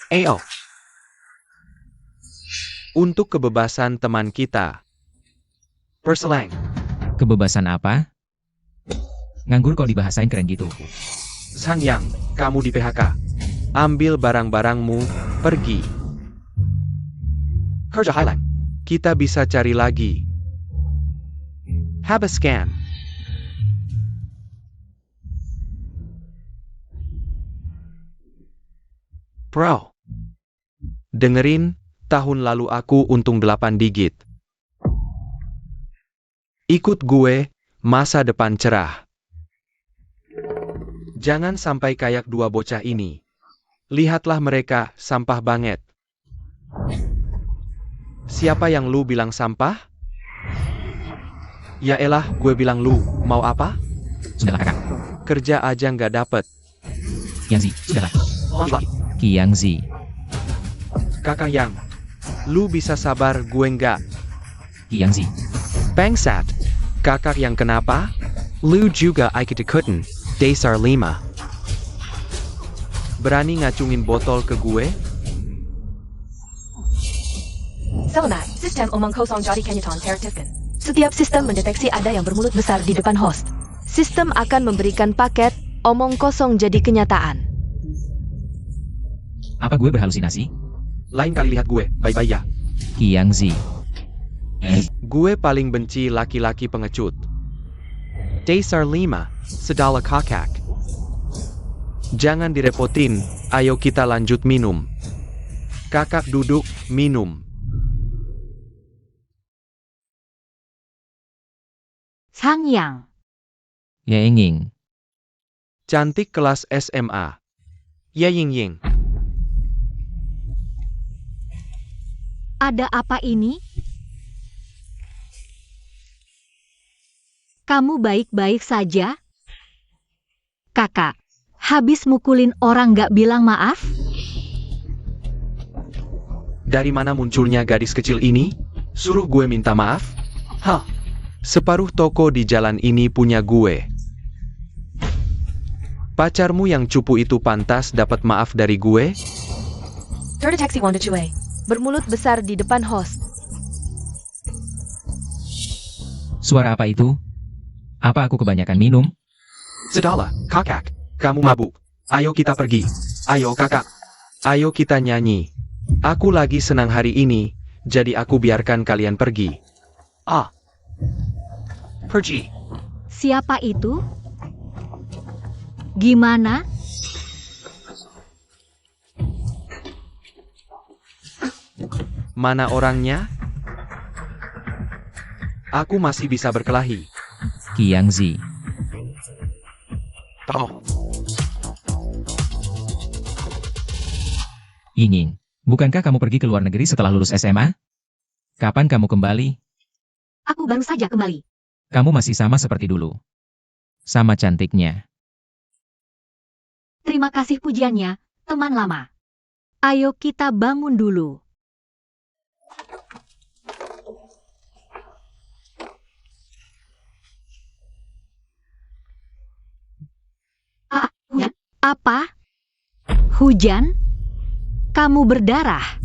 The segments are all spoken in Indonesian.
Ayo. Untuk kebebasan teman kita. Perselang. Kebebasan apa? Nganggur kok dibahasain keren gitu. Sangyang, kamu di PHK. Ambil barang-barangmu, pergi. Kerja hilang. Kita bisa cari lagi. Have a scan. Bro. Dengerin, tahun lalu aku untung 8 digit. Ikut gue, masa depan cerah. Jangan sampai kayak dua bocah ini. Lihatlah mereka, sampah banget. Siapa yang lu bilang sampah? Ya elah, gue bilang lu, mau apa? Sudahlah kakak. Kerja aja nggak dapet. Yang Zi, sudahlah. Yang Zi. Kakak Yang, lu bisa sabar, gue nggak. Yang Zi. Bangsat. Kakak Yang kenapa? Lu juga ikut-ikutan, dasar 5. Berani ngacungin botol ke gue? Selamat, sistem omong kosong jadi kenyataan teraktifkan. Setiap sistem mendeteksi ada yang bermulut besar di depan host. Sistem akan memberikan paket omong kosong jadi kenyataan. Apa gue berhalusinasi? Lain kali lihat gue, bye-bye ya. Yang Zi. Gue paling benci laki-laki pengecut. Dasar 5, sedala kakak. Jangan direpotin, ayo kita lanjut minum. Kakak duduk, minum. Sangyang. Ya Ying. Cantik kelas SMA. Ya Ying Ying. Ada apa ini? Kamu baik-baik saja? Kakak, habis mukulin orang gak bilang maaf? Dari mana munculnya gadis kecil ini? Suruh gue minta maaf? Hah? Separuh toko di jalan ini punya gue. Pacarmu yang cupu itu pantas dapat maaf dari gue? Terdeteksi Wanda Cue. Bermulut besar di depan host. Suara apa itu? Apa aku kebanyakan minum? Sedala, kakak. Kamu mabuk. Ayo kita pergi. Ayo kakak. Ayo kita nyanyi. Aku lagi senang hari ini, jadi aku biarkan kalian pergi. Ah. Pergi. Siapa itu? Gimana? Mana orangnya? Aku masih bisa berkelahi. Yang Zi. Toh. Ying. Bukankah kamu pergi ke luar negeri setelah lulus SMA? Kapan kamu kembali? Aku baru saja kembali. Kamu masih sama seperti dulu. Sama cantiknya. Terima kasih pujiannya, teman lama. Ayo kita bangun dulu. Apa? Hujan? Kamu berdarah?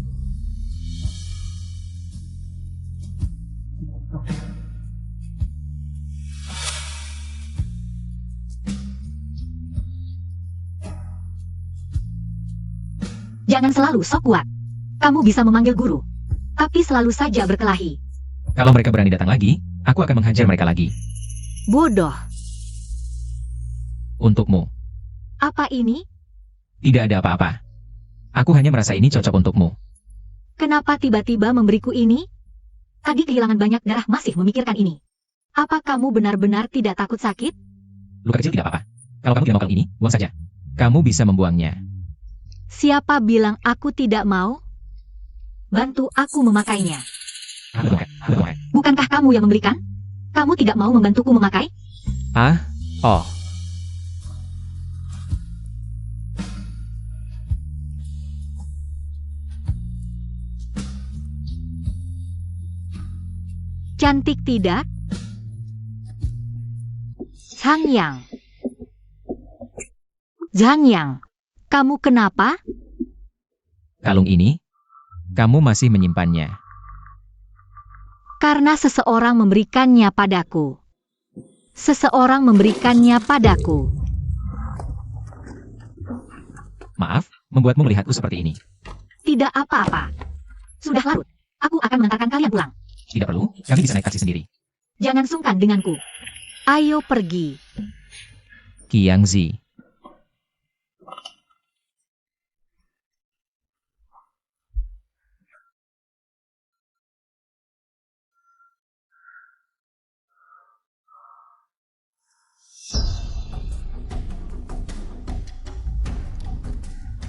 Jangan selalu sok kuat. Kamu bisa memanggil guru, tapi selalu saja berkelahi. Kalau mereka berani datang lagi, aku akan menghajar mereka lagi. Bodoh. Untukmu. Apa ini? Tidak ada apa-apa. Aku hanya merasa ini cocok untukmu. Kenapa tiba-tiba memberiku ini? Tadi kehilangan banyak darah masih memikirkan ini. Apa kamu benar-benar tidak takut sakit? Luka kecil tidak apa-apa. Kalau kamu tidak mau kalau ini, buang saja. Kamu bisa membuangnya. Siapa bilang aku tidak mau? Bantu aku memakainya. Bukankah kamu yang membelikan? Kamu tidak mau membantuku memakai? Ah? Oh. Cantik tidak? Sangyang. Sangyang, kamu kenapa? Kalung ini, kamu masih menyimpannya. Karena seseorang memberikannya padaku. Seseorang memberikannya padaku. Maaf, membuatmu melihatku seperti ini. Tidak apa-apa. Sudah larut. Aku akan mengantarkan kalian pulang. Tidak perlu, kami bisa naik taksi sendiri. Jangan sungkan denganku. Ayo pergi. Qiang Zi.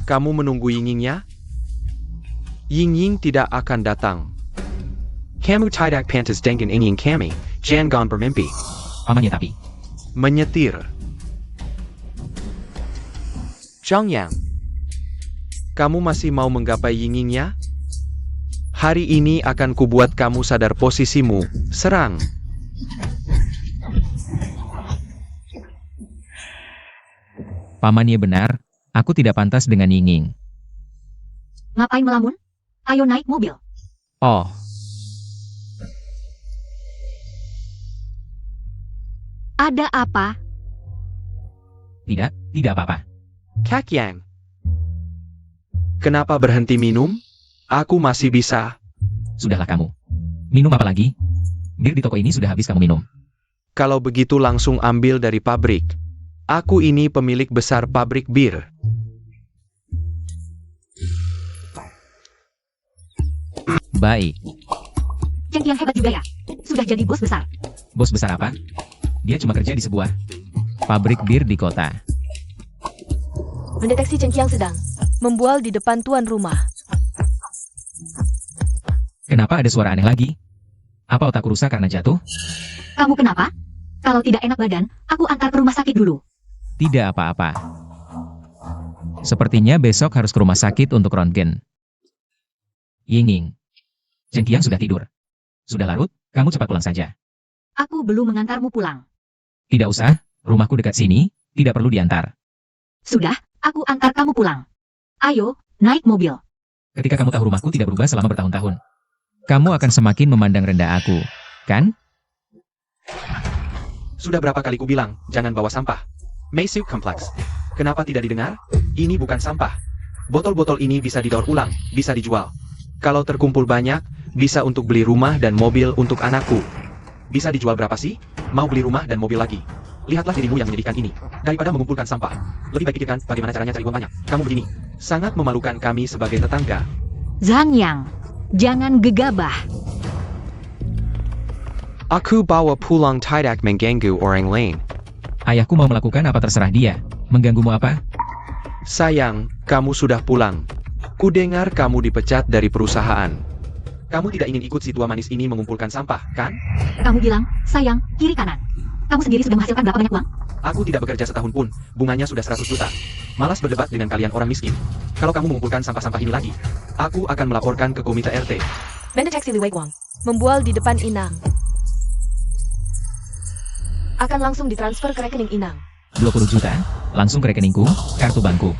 Kamu menunggu Yingying-nya? Yingying tidak akan datang. Kamu tidak pantas dengan Yingying kami, jangan bermimpi. Pamannya tapi. Menyetir. Zhang Yang. Kamu masih mau menggapai Yingying-nya? Hari ini akan kubuat kamu sadar posisimu. Serang. Pamannya benar, aku tidak pantas dengan Yingying. Ngapain melamun? Ayo naik mobil. Oh, Ada apa? tidak apa-apa. Kak Yang. Kenapa berhenti minum? Aku masih bisa. Sudahlah kamu. Minum apa lagi? Bir di toko ini sudah habis kamu minum. Kalau begitu langsung ambil dari pabrik. Aku ini pemilik besar pabrik bir. Baik. Cheng Qiang hebat juga ya. Sudah jadi bos besar. Bos besar apa? Dia cuma kerja di sebuah pabrik bir di kota. Mendeteksi Cheng Qiang sedang membual di depan tuan rumah. Kenapa ada suara aneh lagi? Apa otakku rusak karena jatuh? Kamu kenapa? Kalau tidak enak badan, aku antar ke rumah sakit dulu. Tidak apa-apa. Sepertinya besok harus ke rumah sakit untuk röntgen. Yingying. Cheng Qiang sudah tidur. Sudah larut, kamu cepat pulang saja. Aku belum mengantarmu pulang. Tidak usah, rumahku dekat sini, tidak perlu diantar. Sudah, aku antar kamu pulang. Ayo, naik mobil. Ketika kamu tahu rumahku tidak berubah selama bertahun-tahun, kamu akan semakin memandang rendah aku, kan? Sudah berapa kali ku bilang, jangan bawa sampah. Meisuk kompleks. Kenapa tidak didengar? Ini bukan sampah. Botol-botol ini bisa didaur ulang, bisa dijual. Kalau terkumpul banyak, bisa untuk beli rumah dan mobil untuk anakku. Bisa dijual berapa sih? Mau beli rumah dan mobil lagi. Lihatlah dirimu yang menyedihkan ini. Daripada mengumpulkan sampah. Lebih baik pikirkan bagaimana caranya cari uang banyak. Kamu begini. Sangat memalukan kami sebagai tetangga. Zhang Yang, jangan gegabah. Aku bawa pulang tidak mengganggu orang lain. Ayahku mau melakukan apa terserah dia. Mengganggumu apa? Sayang, kamu sudah pulang. Ku dengar kamu dipecat dari perusahaan. Kamu tidak ingin ikut si tua manis ini mengumpulkan sampah, kan? Kamu bilang, sayang, kiri kanan. Kamu sendiri sudah menghasilkan berapa banyak uang? Aku tidak bekerja setahun pun, bunganya sudah 100 juta. Malas berdebat dengan kalian orang miskin. Kalau kamu mengumpulkan sampah-sampah ini lagi, aku akan melaporkan ke komite RT. Mendeteksi Li Weiquang membual di depan Inang. Akan langsung ditransfer ke rekening Inang. 20 juta, langsung ke rekeningku, kartu bankku.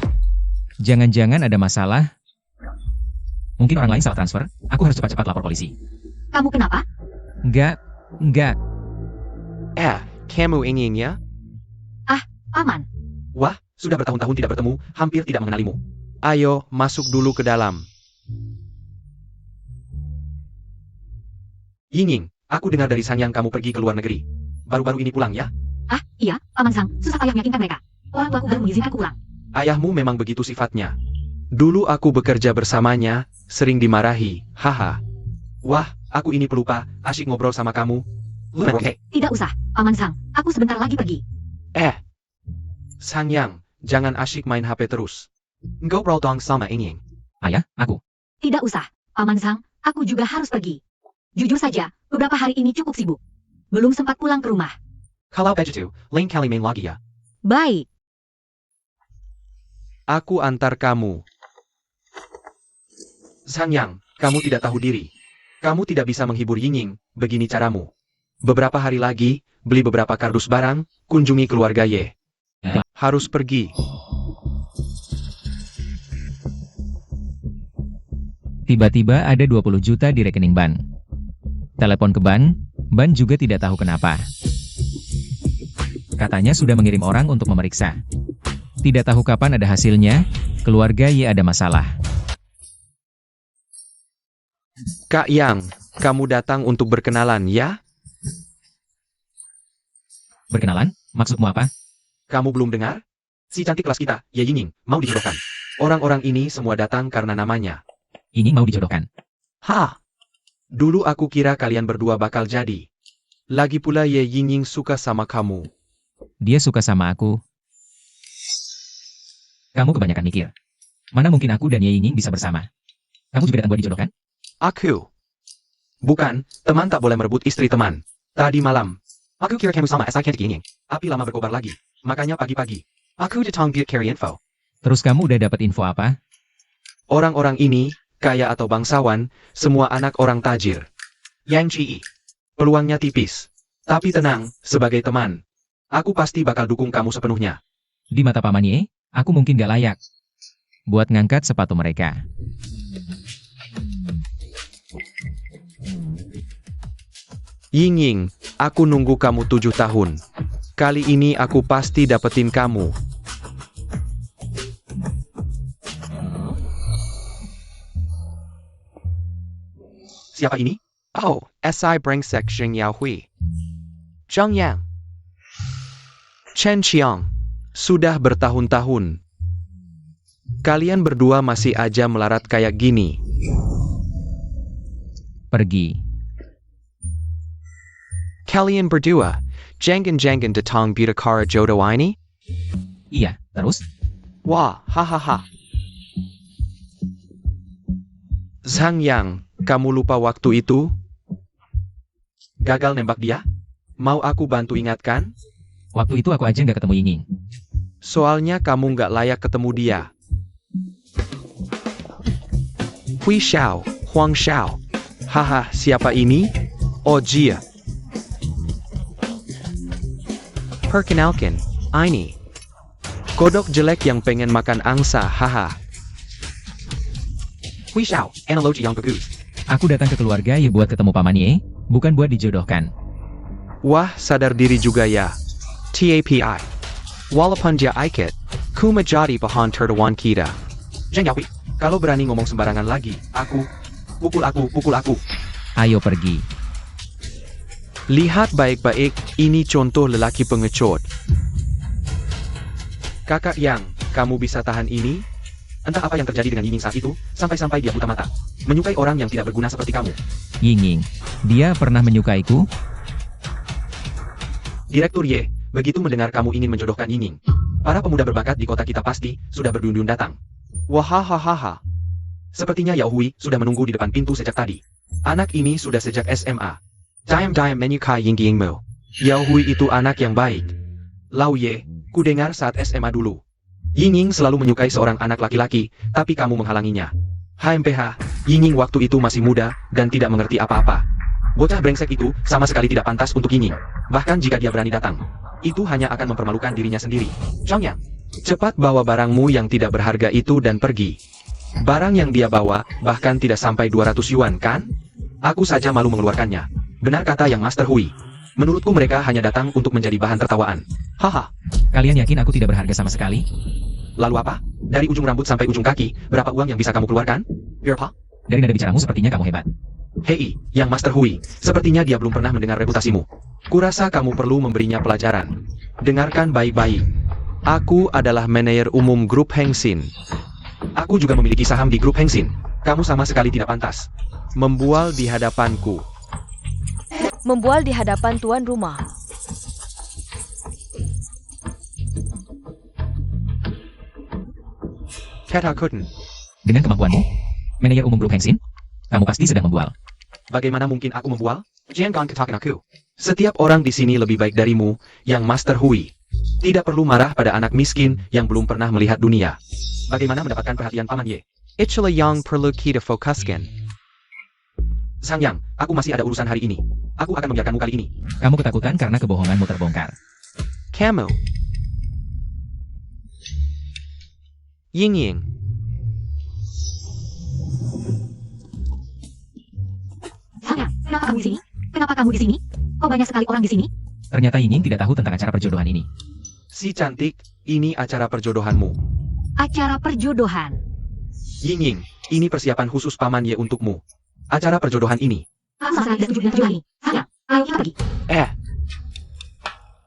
Jangan-jangan ada masalah? Mungkin orang lain salah transfer, aku harus cepat-cepat lapor polisi. Kamu kenapa? Enggak. Kamu inginnya? Paman. Wah, sudah bertahun-tahun tidak bertemu, hampir tidak mengenalimu. Ayo, masuk dulu ke dalam. Yingying, aku dengar dari Sang Yang kamu pergi ke luar negeri. Baru-baru ini pulang ya? Iya, Paman Sang, susah payah meyakinkan mereka. Orang tuaku baru mengizinkan aku pulang. Ayahmu memang begitu sifatnya. Dulu aku bekerja bersamanya, sering dimarahi, haha. Wah, aku ini pelupa, asyik ngobrol sama kamu. Oke. Tidak usah, Paman Sang, aku sebentar lagi pergi. Sang Yang, jangan asyik main HP terus. Ngobrol dong sama Yingying. Ayah, aku. Tidak usah, Paman Sang, aku juga harus pergi. Jujur saja, beberapa hari ini cukup sibuk. Belum sempat pulang ke rumah. Kalau begitu, lain kali main lagi ya. Baik. Aku antar kamu. Sang Yang, kamu tidak tahu diri. Kamu tidak bisa menghibur Yingying, begini caramu. Beberapa hari lagi, beli beberapa kardus barang, kunjungi keluarga Ye. Harus pergi. Tiba-tiba ada 20 juta di rekening Ban. Telepon ke Ban juga tidak tahu kenapa. Katanya sudah mengirim orang untuk memeriksa. Tidak tahu kapan ada hasilnya, keluarga Ye ada masalah. Kak Yang, kamu datang untuk berkenalan ya? Berkenalan? Maksudmu apa? Kamu belum dengar? Si cantik kelas kita, Ye Yingying, mau dijodohkan. Orang-orang ini semua datang karena namanya. Ini mau dijodohkan. Hah? Dulu aku kira kalian berdua bakal jadi. Lagi pula Ye Yingying suka sama kamu. Dia suka sama aku. Kamu kebanyakan mikir. Mana mungkin aku dan Ye Yingying bisa bersama? Kamu juga datang buat dijodohkan? Aku. Bukan, teman tak boleh merebut istri teman. Tadi malam, aku kira kamu sama SI cantik Yingying. Api lama berkobar lagi. Makanya pagi-pagi, aku datang biar cari info. Terus kamu udah dapat info apa? Orang-orang ini, kaya atau bangsawan, semua anak orang tajir. Yang Ci, peluangnya tipis. Tapi tenang, sebagai teman, aku pasti bakal dukung kamu sepenuhnya. Di mata Paman Ye, aku mungkin gak layak buat ngangkat sepatu mereka. Yingying, aku nunggu kamu 7 tahun. Kali ini aku pasti dapetin kamu. Siapa ini? Oh, SI brengsek Xing Yaohui. Zhang Yang. Chen Qiang. Sudah bertahun-tahun. Kalian berdua masih aja melarat kayak gini. Pergi. Kalian berdua, jangan-jangan datang bicara jodoh ini? Iya, terus? Wah, hahaha. Zhang Yang, kamu lupa waktu itu? Gagal nembak dia? Mau aku bantu ingatkan? Waktu itu aku aja nggak ketemu Yingying. Soalnya kamu nggak layak ketemu dia. Hui Xiao, Huang Xiao. Haha, siapa ini? Oh Jia. Perkenalkan, ini. Kodok jelek yang pengen makan angsa, haha. Hui Xiao, analogi yang bagus. Aku datang ke keluarga Ye buat ketemu Paman Ye, bukan buat dijodohkan. Wah, sadar diri juga ya. TAPI. Walaupun dia ikat, ku menjadi bahan tertawan kita. Zhang Yaohui, kalau berani ngomong sembarangan lagi, pukul aku. Ayo pergi. Lihat baik-baik, ini contoh lelaki pengecut. Kakak Yang, kamu bisa tahan ini? Entah apa yang terjadi dengan Yingying saat itu, sampai-sampai dia buta mata. Menyukai orang yang tidak berguna seperti kamu. Yingying, dia pernah menyukaiku? Direktur Ye, begitu mendengar kamu ingin menjodohkan Yingying, para pemuda berbakat di kota kita pasti sudah berduyun-duyun datang. Wahahaha. Sepertinya Yao Hui sudah menunggu di depan pintu sejak tadi. Anak ini sudah sejak SMA. Diam-diam menyukai Yingyingmu. Yao Hui itu anak yang baik. Lau Ye, ku dengar saat SMA dulu. Yingying selalu menyukai seorang anak laki-laki, tapi kamu menghalanginya. HMPH, Yingying waktu itu masih muda dan tidak mengerti apa-apa. Bocah brengsek itu sama sekali tidak pantas untuk Yingying. Bahkan jika dia berani datang, itu hanya akan mempermalukan dirinya sendiri. Zhang Yang, cepat bawa barangmu yang tidak berharga itu dan pergi. Barang yang dia bawa bahkan tidak sampai 200 yuan kan? Aku saja malu mengeluarkannya. Benar kata yang Master Hui. Menurutku mereka hanya datang untuk menjadi bahan tertawaan. Haha. Kalian yakin aku tidak berharga sama sekali? Lalu apa? Dari ujung rambut sampai ujung kaki, berapa uang yang bisa kamu keluarkan? Berapa? Dari nada bicaramu sepertinya kamu hebat. Hei, yang Master Hui, sepertinya dia belum pernah mendengar reputasimu. Kurasa kamu perlu memberinya pelajaran. Dengarkan baik-baik. Aku adalah manajer umum grup Hengxin. Aku juga memiliki saham di grup Hengxin. Kamu sama sekali tidak pantas membual di hadapanku. Membual di hadapan tuan rumah. Katakan, Dengan kemampuanmu, manajer umum grup Hengxin, kamu pasti sedang membual. bagaimana mungkin aku membual? Jangan katakan aku. Setiap orang di sini lebih baik darimu, yang Master Hui. Tidak perlu marah pada anak miskin yang belum pernah melihat dunia. Bagaimana mendapatkan perhatian Paman Ye? Itulah yang perlu kita fokuskan. Zhang Yang, aku masih ada urusan hari ini. Aku akan membiarkanmu kali ini. Kamu ketakutan karena kebohonganmu terbongkar. Kamu. Yingying. Kenapa kamu di sini? Kenapa kamu di sini? Kok banyak sekali orang di sini? Ternyata Ying tidak tahu tentang acara perjodohan ini. Si cantik, ini acara perjodohanmu. Acara perjodohan. Ying, ini persiapan khusus Paman Ye untukmu. Acara perjodohan ini. Kamu sangat tidak setuju dengan perjodohan ini. Sayang, ayo kita pergi.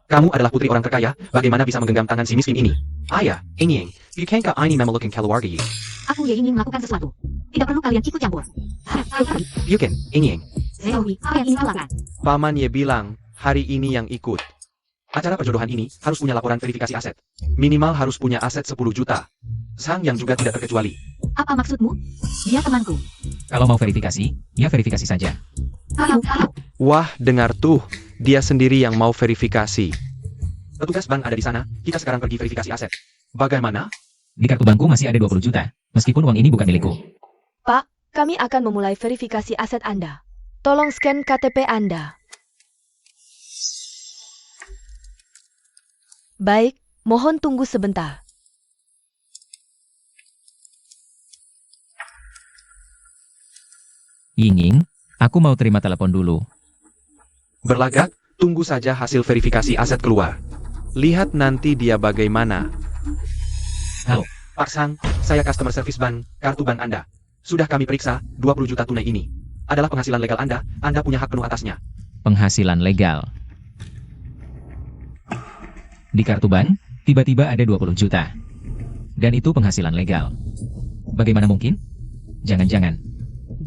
Kamu adalah putri orang terkaya, bagaimana bisa menggenggam tangan si miskin ini? Ayah, Ying, you can't ka ini memelukkan keluarga Yi. Aku ya ingin melakukan sesuatu. Tidak perlu kalian ikut campur. Ayo kita pergi. You can, Ying. Zeowi, apa yang ingin kau lakukan? Paman Ye bilang, hari ini yang ikut. Acara perjodohan ini harus punya laporan verifikasi aset. Minimal harus punya aset 10 juta. Sang yang juga tidak terkecuali. Apa maksudmu? Dia temanku. Kalau mau verifikasi, ya verifikasi saja. Ayo. Wah, dengar tuh, dia sendiri yang mau verifikasi. Petugas bank ada di sana, kita sekarang pergi verifikasi aset. Bagaimana? Di kartu bankku masih ada 20 juta, meskipun uang ini bukan milikku. Pak, kami akan memulai verifikasi aset Anda. Tolong scan KTP Anda. Baik, mohon tunggu sebentar. Ying, aku mau terima telepon dulu. Berlagak, tunggu saja hasil verifikasi aset keluar. Lihat nanti dia bagaimana. Halo. Pak Sang, saya customer service bank, kartu bank Anda. Sudah kami periksa, 20 juta tunai ini adalah penghasilan legal Anda punya hak penuh atasnya. Penghasilan legal. Di kartu bank, tiba-tiba ada 20 juta. Dan itu penghasilan legal. Bagaimana mungkin? Jangan-jangan.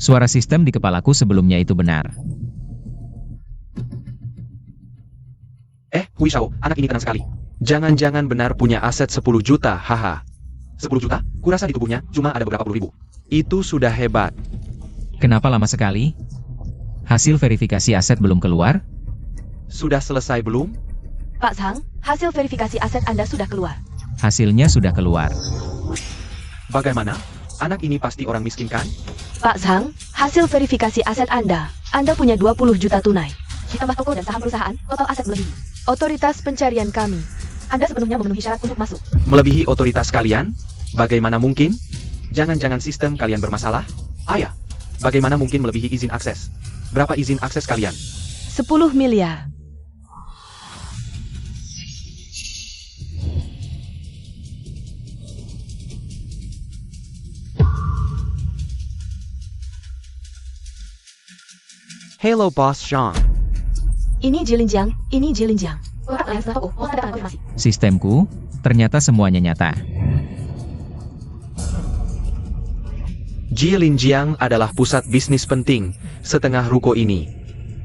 Suara sistem di kepalaku sebelumnya itu benar. Hui Shao, anak ini tenang sekali. Jangan-jangan benar punya aset 10 juta, haha. 10 juta? Kurasa di tubuhnya cuma ada beberapa puluh ribu. Itu sudah hebat. Kenapa lama sekali? Hasil verifikasi aset belum keluar? Sudah selesai belum? Pak Sang, hasil verifikasi aset Anda sudah keluar. Hasilnya sudah keluar. Bagaimana? Anak ini pasti orang miskin kan? Pak Sang, hasil verifikasi aset Anda punya 20 juta tunai. Ditambah toko dan saham perusahaan, total aset melebihi otoritas pencarian kami. Anda sepenuhnya memenuhi syarat untuk masuk. Melebihi otoritas kalian? Bagaimana mungkin? Jangan-jangan sistem kalian bermasalah? Ayah, bagaimana mungkin melebihi izin akses? Berapa izin akses kalian? 10 miliar. Hello Boss Zhang. Ini Jilinjiang, ini Jilinjiang. Orang lain setelah toko, mohon tanda tangan konfirmasi. Sistemku, ternyata semuanya nyata. Jilinjiang adalah pusat bisnis penting, setengah ruko ini.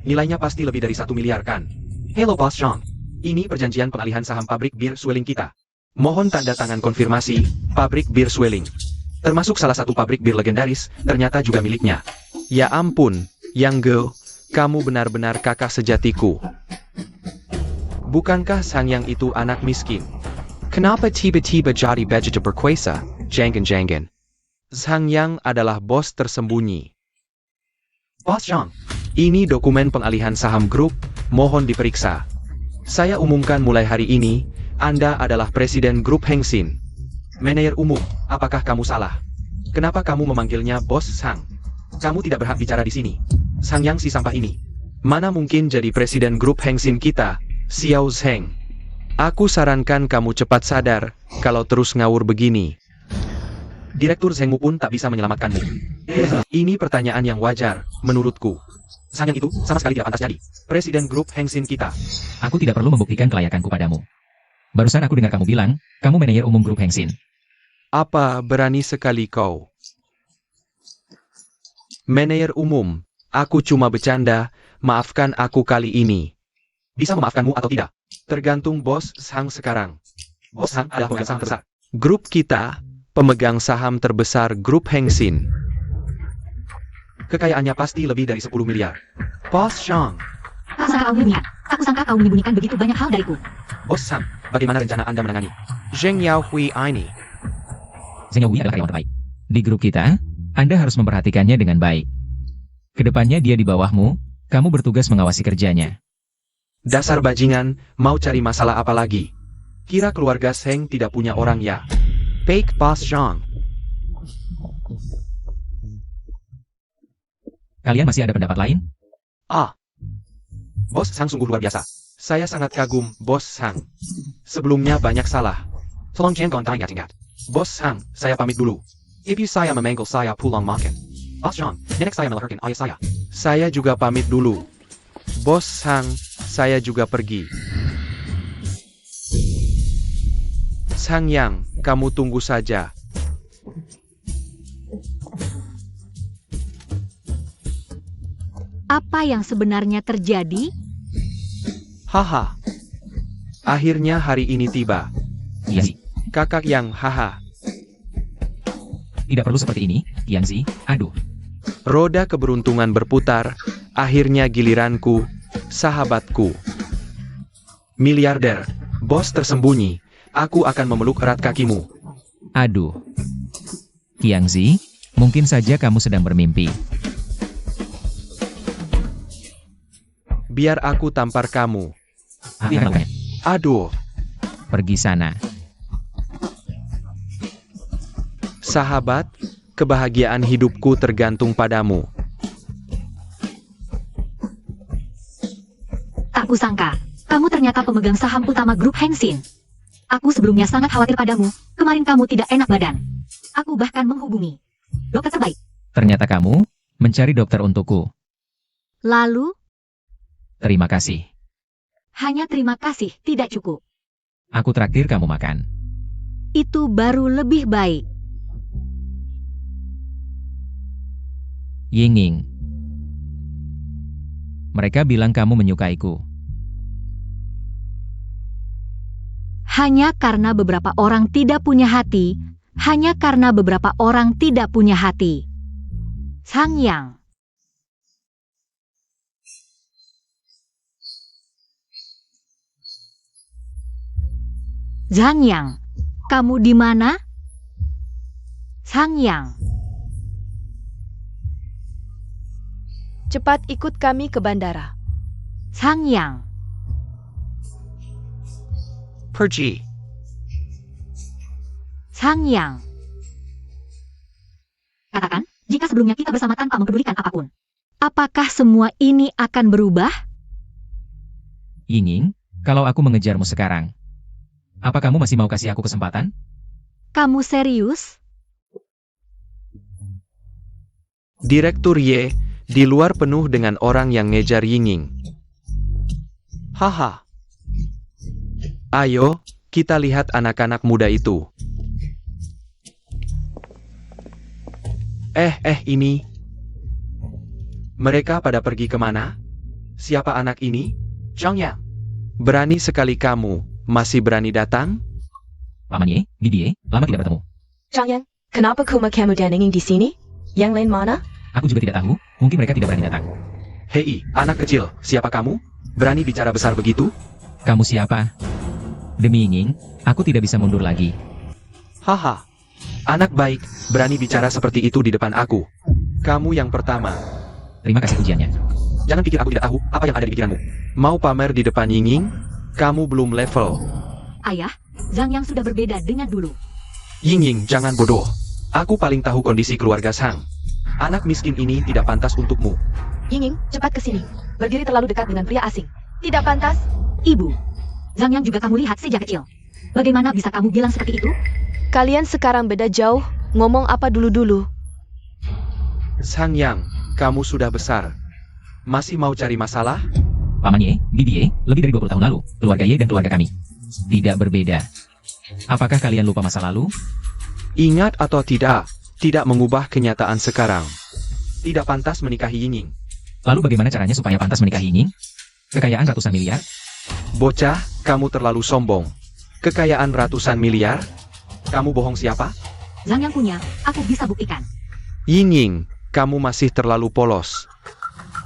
Nilainya pasti lebih dari 1 miliar kan? Hello Boss Zhang. Ini perjanjian pengalihan saham pabrik bir Swelling kita. Mohon tanda tangan konfirmasi, pabrik bir Swelling. Termasuk salah satu pabrik bir legendaris, ternyata juga miliknya. Ya ampun, Yang Ge, kamu benar-benar kakak sejatiku. Bukankah Sang Yang itu anak miskin? Kenapa tiba-tiba jadi begitu berkuasa? Jangan-jangan. Sang Yang adalah bos tersembunyi. Bos Zhang, ini dokumen pengalihan saham grup, mohon diperiksa. Saya umumkan mulai hari ini, Anda adalah presiden grup Hengsin. Manajer umum, apakah kamu salah? Kenapa kamu memanggilnya Bos Sang? Kamu tidak berhak bicara di sini. Sang Yang si sampah ini. Mana mungkin jadi presiden grup Hengsin kita, Xiao Zheng. Aku sarankan kamu cepat sadar, kalau terus ngawur begini. Direktur Zhengmu pun tak bisa menyelamatkanmu. Ini pertanyaan yang wajar, menurutku. Sang Yang itu sama sekali tidak pantas jadi presiden grup Hengsin kita. Aku tidak perlu membuktikan kelayakanku padamu. Barusan aku dengar kamu bilang, kamu manajer umum grup Hengsin. Apa berani sekali kau? Manajer umum, aku cuma bercanda, maafkan aku kali ini. Bisa memaafkanmu atau tidak? Tergantung Bos Sang sekarang. Bos Sang adalah pemegang saham terbesar grup kita, pemegang saham terbesar grup Hengsin. Kekayaannya pasti lebih dari 10 miliar. Bos Sang. Aku sangka kau menyembunyikan. Aku sangka kau menyembunyikan begitu banyak hal dariku. Bos Sang, bagaimana rencana Anda menangani Zheng Yaohui ini? Zheng Yaohui adalah karyawan terbaik. Di grup kita, Anda harus memperhatikannya dengan baik. Kedepannya dia di bawahmu, kamu bertugas mengawasi kerjanya. Dasar bajingan, mau cari masalah apa lagi? Kira keluarga Zheng tidak punya orang ya? Fake Boss Zhang. Kalian masih ada pendapat lain? Bos Sang sungguh luar biasa. Saya sangat kagum, Bos Sang. Sebelumnya banyak salah. Tolong jangan ingat-ingat. Bos Sang, saya pamit dulu. Ibu saya memanggil saya pulang makan. Bos John, nenek saya melahirkan ayah saya. Saya juga pamit dulu. Bos Sang, saya juga pergi. Sang Yang, kamu tunggu saja. Apa yang sebenarnya terjadi? Haha. Akhirnya hari ini tiba. Iya sih. Kakak Yang, haha. Tidak perlu seperti ini, Yang Zi. Aduh. Roda keberuntungan berputar, akhirnya giliranku, sahabatku. Miliarder, bos tersembunyi, aku akan memeluk erat kakimu. Aduh. Yang Zi, mungkin saja kamu sedang bermimpi. Biar aku tampar kamu. Lihat, Aduh, pergi sana. sahabat, kebahagiaan hidupku tergantung padamu. Tak kusangka, kamu ternyata pemegang saham utama grup Heng Sin. Aku sebelumnya sangat khawatir padamu, kemarin kamu tidak enak badan. Aku bahkan menghubungi dokter terbaik. Ternyata kamu mencari dokter untukku. Lalu, Terima kasih. hanya terima kasih tidak cukup. Aku traktir kamu makan. Itu baru lebih baik. Ying-ying. Mereka bilang kamu menyukaiku. Hanya karena beberapa orang tidak punya hati, hanya karena beberapa orang tidak punya hati. Sang Yang. Sang Yang, kamu di mana? Sang Yang. Cepat ikut kami ke bandara. Sang Yang. Pergi. Sang Yang. Katakan, jika sebelumnya kita bersama tanpa mempedulikan apapun. Apakah semua ini akan berubah? Ying-ying, kalau aku mengejarmu sekarang, apa kamu masih mau kasih aku kesempatan? Kamu serius? Direktur Y, di luar penuh dengan orang yang ngejar Ying-ying. Haha. Ayo, kita lihat anak-anak muda itu. Ini. Mereka pada pergi kemana? Siapa anak ini? Zhang Yang. Berani sekali kamu, masih berani datang? Paman Ye, Bibi Ye, lama tidak bertemu. Zhang Yang, kenapa kamu dan Ying di sini? Yang lain mana? Aku juga tidak tahu, mungkin mereka tidak berani datang. Hei, anak kecil, siapa kamu? Berani bicara besar begitu? Kamu siapa? Demi Ying-ying, aku tidak bisa mundur lagi. Haha. Anak baik, berani bicara seperti itu di depan aku. Kamu yang pertama. Terima kasih ujiannya. Jangan pikir aku tidak tahu apa yang ada di pikiranmu. Mau pamer di depan Ying-ying? Kamu belum level. Ayah, Zhang Yang sudah berbeda dengan dulu. Ying-ying, jangan bodoh. Aku paling tahu kondisi keluarga Sang. Anak miskin ini tidak pantas untukmu. Ying, cepat ke sini. Berdiri terlalu dekat dengan pria asing. Tidak pantas. Ibu, Zhang Yang juga kamu lihat sejak kecil. Bagaimana bisa kamu bilang seperti itu? Kalian sekarang beda jauh. Ngomong apa dulu-dulu? Sang Yang, kamu sudah besar. Masih mau cari masalah? Paman Ye, Bibi Ye, lebih dari 20 tahun lalu, keluarga Ye dan keluarga kami tidak berbeda. Apakah kalian lupa masa lalu? Ingat atau tidak mengubah kenyataan sekarang. Tidak pantas menikahi Ying-ying. Lalu bagaimana caranya supaya pantas menikahi Ying-ying? Kekayaan ratusan miliar? Bocah, kamu terlalu sombong. Kekayaan ratusan miliar? Kamu bohong siapa? Zhang Yang punya, aku bisa buktikan. Ying-ying, kamu masih terlalu polos.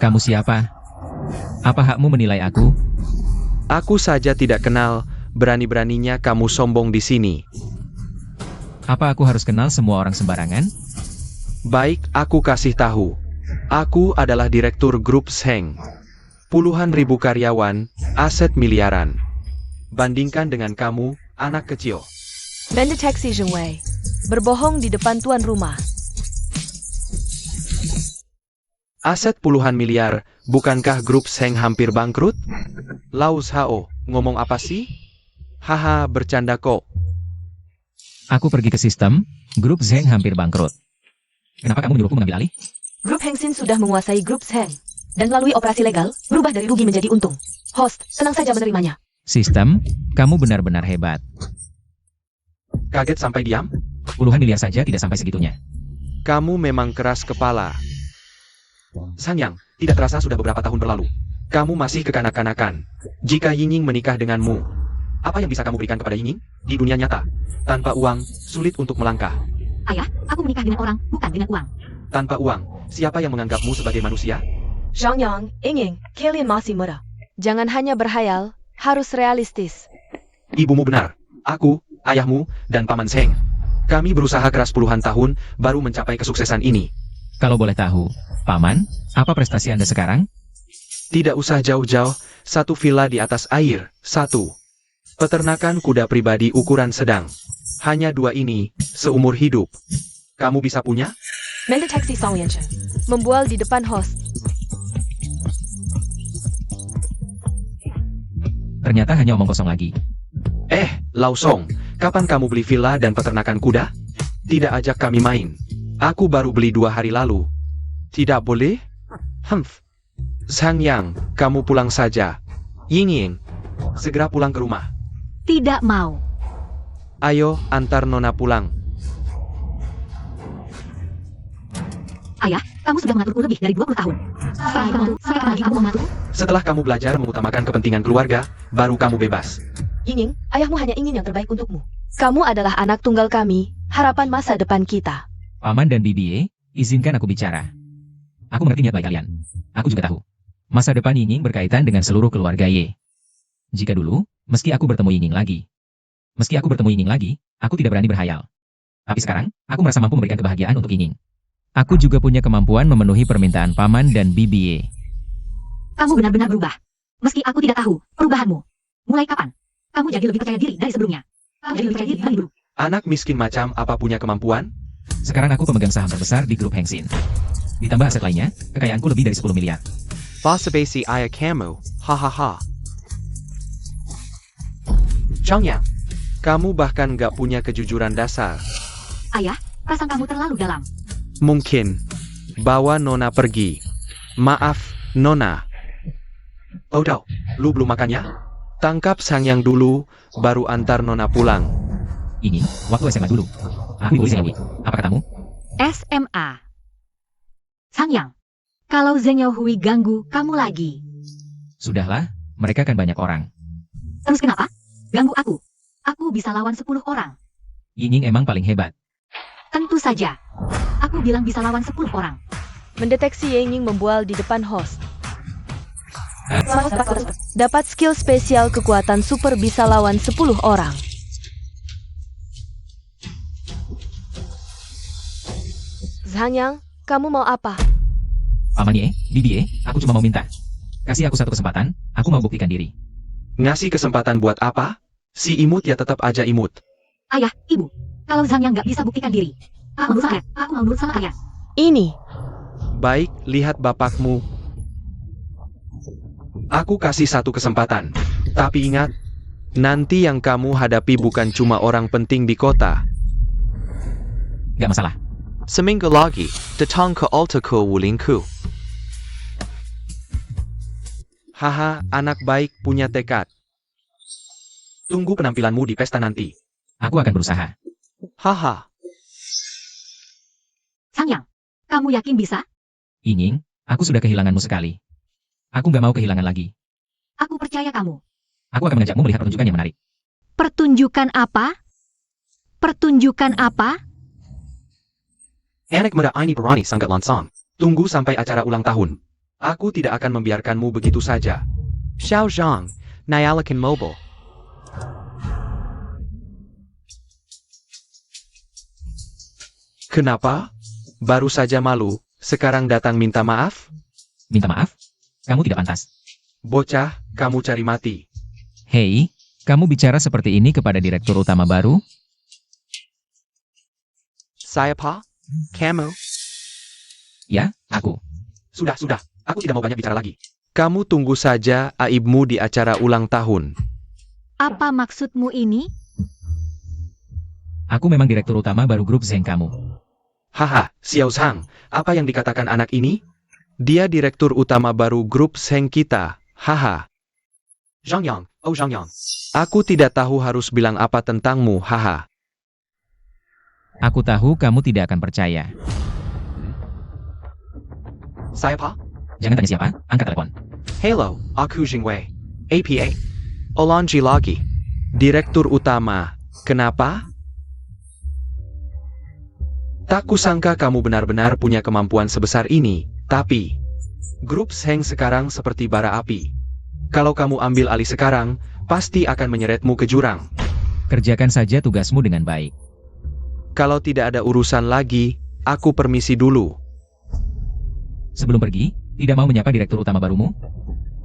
Kamu siapa? Apa hakmu menilai aku? Aku saja tidak kenal, berani-beraninya kamu sombong di sini. Apa aku harus kenal semua orang sembarangan? Baik, aku kasih tahu. Aku adalah direktur grup Sheng. Puluhan ribu karyawan, aset miliaran. Bandingkan dengan kamu, anak kecil. Mendeteksi Zheng Wei. Berbohong di depan tuan rumah. Aset puluhan miliar, bukankah grup Seng hampir bangkrut? Laus Hao, ngomong apa sih? Haha, bercanda kok. Aku pergi ke sistem, grup Zeng hampir bangkrut. Kenapa kamu menyuruhku mengambil alih? Grup Heng Sin sudah menguasai grup Heng. Dan melalui operasi legal, berubah dari rugi menjadi untung. Host, senang saja menerimanya. Sistem, kamu benar-benar hebat. Kaget sampai diam? Puluhan miliar saja tidak sampai segitunya. Kamu memang keras kepala. Sangyang, tidak terasa sudah beberapa tahun berlalu. Kamu masih kekanak-kanakan. Jika Yingning menikah denganmu, apa yang bisa kamu berikan kepada Yingning? Di dunia nyata, tanpa uang, sulit untuk melangkah. Ayah, aku menikah dengan orang, bukan dengan uang. Tanpa uang, siapa yang menganggapmu sebagai manusia? Zhang Yang, Yingning, kalian masih muda. Jangan hanya berhayal, harus realistis. Ibumu benar. Aku, ayahmu, dan Paman Seng. Kami berusaha keras puluhan tahun, baru mencapai kesuksesan ini. Kalau boleh tahu, Paman, apa prestasi Anda sekarang? Tidak usah jauh-jauh, satu villa di atas air, satu. Peternakan kuda pribadi ukuran sedang. Hanya dua ini, seumur hidup. Kamu bisa punya? Mendeteksi Song Yanchen. Membual di depan host. Ternyata hanya omong kosong lagi. Lau Song, kapan kamu beli villa dan peternakan kuda? Tidak ajak kami main. Aku baru beli 2 hari lalu. Tidak boleh? Sang Yang, kamu pulang saja. Yingning, segera pulang ke rumah. Tidak mau. Ayo, antar Nona pulang. Ayah, kamu sudah mengaturku lebih dari 20 tahun. Sampai kapan lagi kamu mengaturku? Setelah kamu belajar mengutamakan kepentingan keluarga, baru kamu bebas. Yingning, ayahmu hanya ingin yang terbaik untukmu. Kamu adalah anak tunggal kami, harapan masa depan kita. Paman dan Bibi, izinkan aku bicara. Aku mengerti niat baik kalian. Aku juga tahu. Masa depan Yingning berkaitan dengan seluruh keluarga Ye. Jika dulu, meski aku bertemu Yingning lagi, aku tidak berani berhayal. Tapi sekarang, aku merasa mampu memberikan kebahagiaan untuk Yingning. Aku juga punya kemampuan memenuhi permintaan Paman dan Bibi. Kamu benar-benar berubah. Meski aku tidak tahu perubahanmu. Mulai kapan? Kamu jadi lebih percaya diri dari sebelumnya. Kamu jadi lebih percaya diri dari dulu. Anak miskin macam apa punya kemampuan? Sekarang aku pemegang saham terbesar di grup Heng Sin. Ditambah aset lainnya, kekayaanku lebih dari 10 miliar. Basa-basi ayah kamu, hahaha. Zhang Yang, kamu bahkan gak punya kejujuran dasar. Ayah, perasaan kamu terlalu dalam. Mungkin. Bawa Nona pergi. Maaf, Nona. Odo, lu belum makan ya? Tangkap Sang Yang dulu, baru antar Nona pulang. Ini, waktu SMA dulu. Aku boleh Zeng Yahui. Apa katamu? SMA. Sangyang, kalau Zeng Yaohui ganggu kamu lagi. Sudahlah, mereka kan banyak orang. Terus kenapa? Ganggu aku. Aku bisa lawan 10 orang. Yingning emang paling hebat. Tentu saja. Aku bilang bisa lawan 10 orang. Mendeteksi Yingning membual di depan host. Dapat skill spesial kekuatan super bisa lawan 10 orang. Zhang Yang, kamu mau apa? Paman Ye, Bibi Ye, aku cuma mau minta. Kasih aku satu kesempatan, aku mau buktikan diri. Ngasih kesempatan buat apa? Si imut ya tetap aja imut. Ayah, ibu, kalau Zhang Yang nggak bisa buktikan diri, aku mau nurut sama kalian. Ini. Baik, lihat bapakmu. Aku kasih satu kesempatan. Tapi ingat, nanti yang kamu hadapi bukan cuma orang penting di kota. Gak masalah. Seminggu lagi, datang ke altar ke Wulingku. Haha, anak baik punya tekad. Tunggu penampilanmu di pesta nanti. Aku akan berusaha. Haha. Sangyang, kamu yakin bisa? Yingning, aku sudah kehilanganmu sekali. Aku gak mau kehilangan lagi. Aku percaya kamu. Aku akan mengajakmu melihat pertunjukan yang menarik. Pertunjukan apa? Pertunjukan apa? Anak muda ini berani sangat lansang. Tunggu sampai acara ulang tahun. Aku tidak akan membiarkanmu begitu saja. Xiao Zhang, nyalakan mobil. Kenapa? Baru saja malu, sekarang datang minta maaf? Minta maaf? Kamu tidak pantas. Bocah, kamu cari mati. Hei, kamu bicara seperti ini kepada direktur utama baru? Saya Pak? Kamu? Ya, aku. Sudah. Aku tidak mau banyak bicara lagi. Kamu tunggu saja aibmu di acara ulang tahun. Apa maksudmu ini? Aku memang direktur utama baru grup Zeng kamu. Haha, Xiao Zhang, apa yang dikatakan anak ini? Dia direktur utama baru grup Zeng kita. Haha. Zhang Yang, oh Zhang Yang. Aku tidak tahu harus bilang apa tentangmu, haha. Aku tahu kamu tidak akan percaya. Siapa? Jangan tanya siapa, angkat telepon. Hello, aku Jingwei. APA. Olanji lagi. Direktur utama. Kenapa? Tak kusangka kamu benar-benar punya kemampuan sebesar ini, tapi grup Zeng sekarang seperti bara api. Kalau kamu ambil alih sekarang, pasti akan menyeretmu ke jurang. Kerjakan saja tugasmu dengan baik. Kalau tidak ada urusan lagi, aku permisi dulu. Sebelum pergi, tidak mau menyapa direktur utama barumu?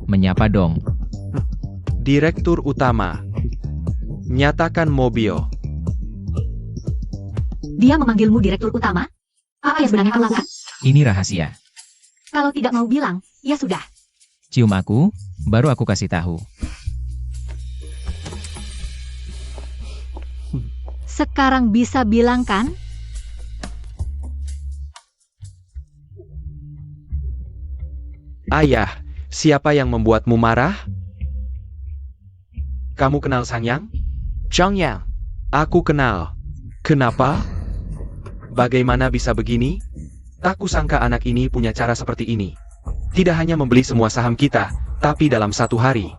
Menyapa dong. Direktur utama. Nyatakan mobil. Dia memanggilmu direktur utama? Apa yang sebenarnya kau lakukan? Ini rahasia. Kalau tidak mau bilang, ya sudah. Cium aku, baru aku kasih tahu. Sekarang bisa bilang kan? Ayah, siapa yang membuatmu marah? Kamu kenal Sang Yang? Zhang Yang. Aku kenal. Kenapa? Bagaimana bisa begini? Tak kusangka anak ini punya cara seperti ini. Tidak hanya membeli semua saham kita, tapi dalam satu hari,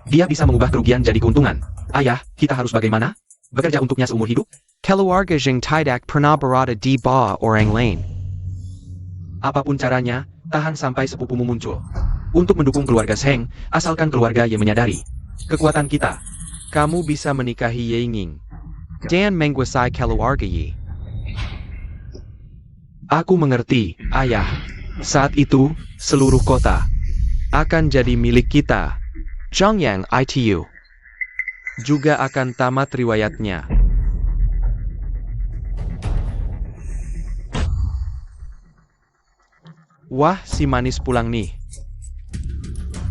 dia bisa mengubah kerugian jadi keuntungan. Ayah, kita harus bagaimana? Bekerja untuknya seumur hidup? Keluarga Zheng tidak pernah berada di bawah orang lain. Apapun caranya, tahan sampai sepupumu muncul. Untuk mendukung keluarga Zheng, asalkan keluarga Ye menyadari kekuatan kita. Kamu bisa menikahi Ye Ying dan menguasai keluarga Ye. Aku mengerti, ayah. Saat itu, seluruh kota akan jadi milik kita. Zhang Yang ITU juga akan tamat riwayatnya. Wah, si manis pulang nih.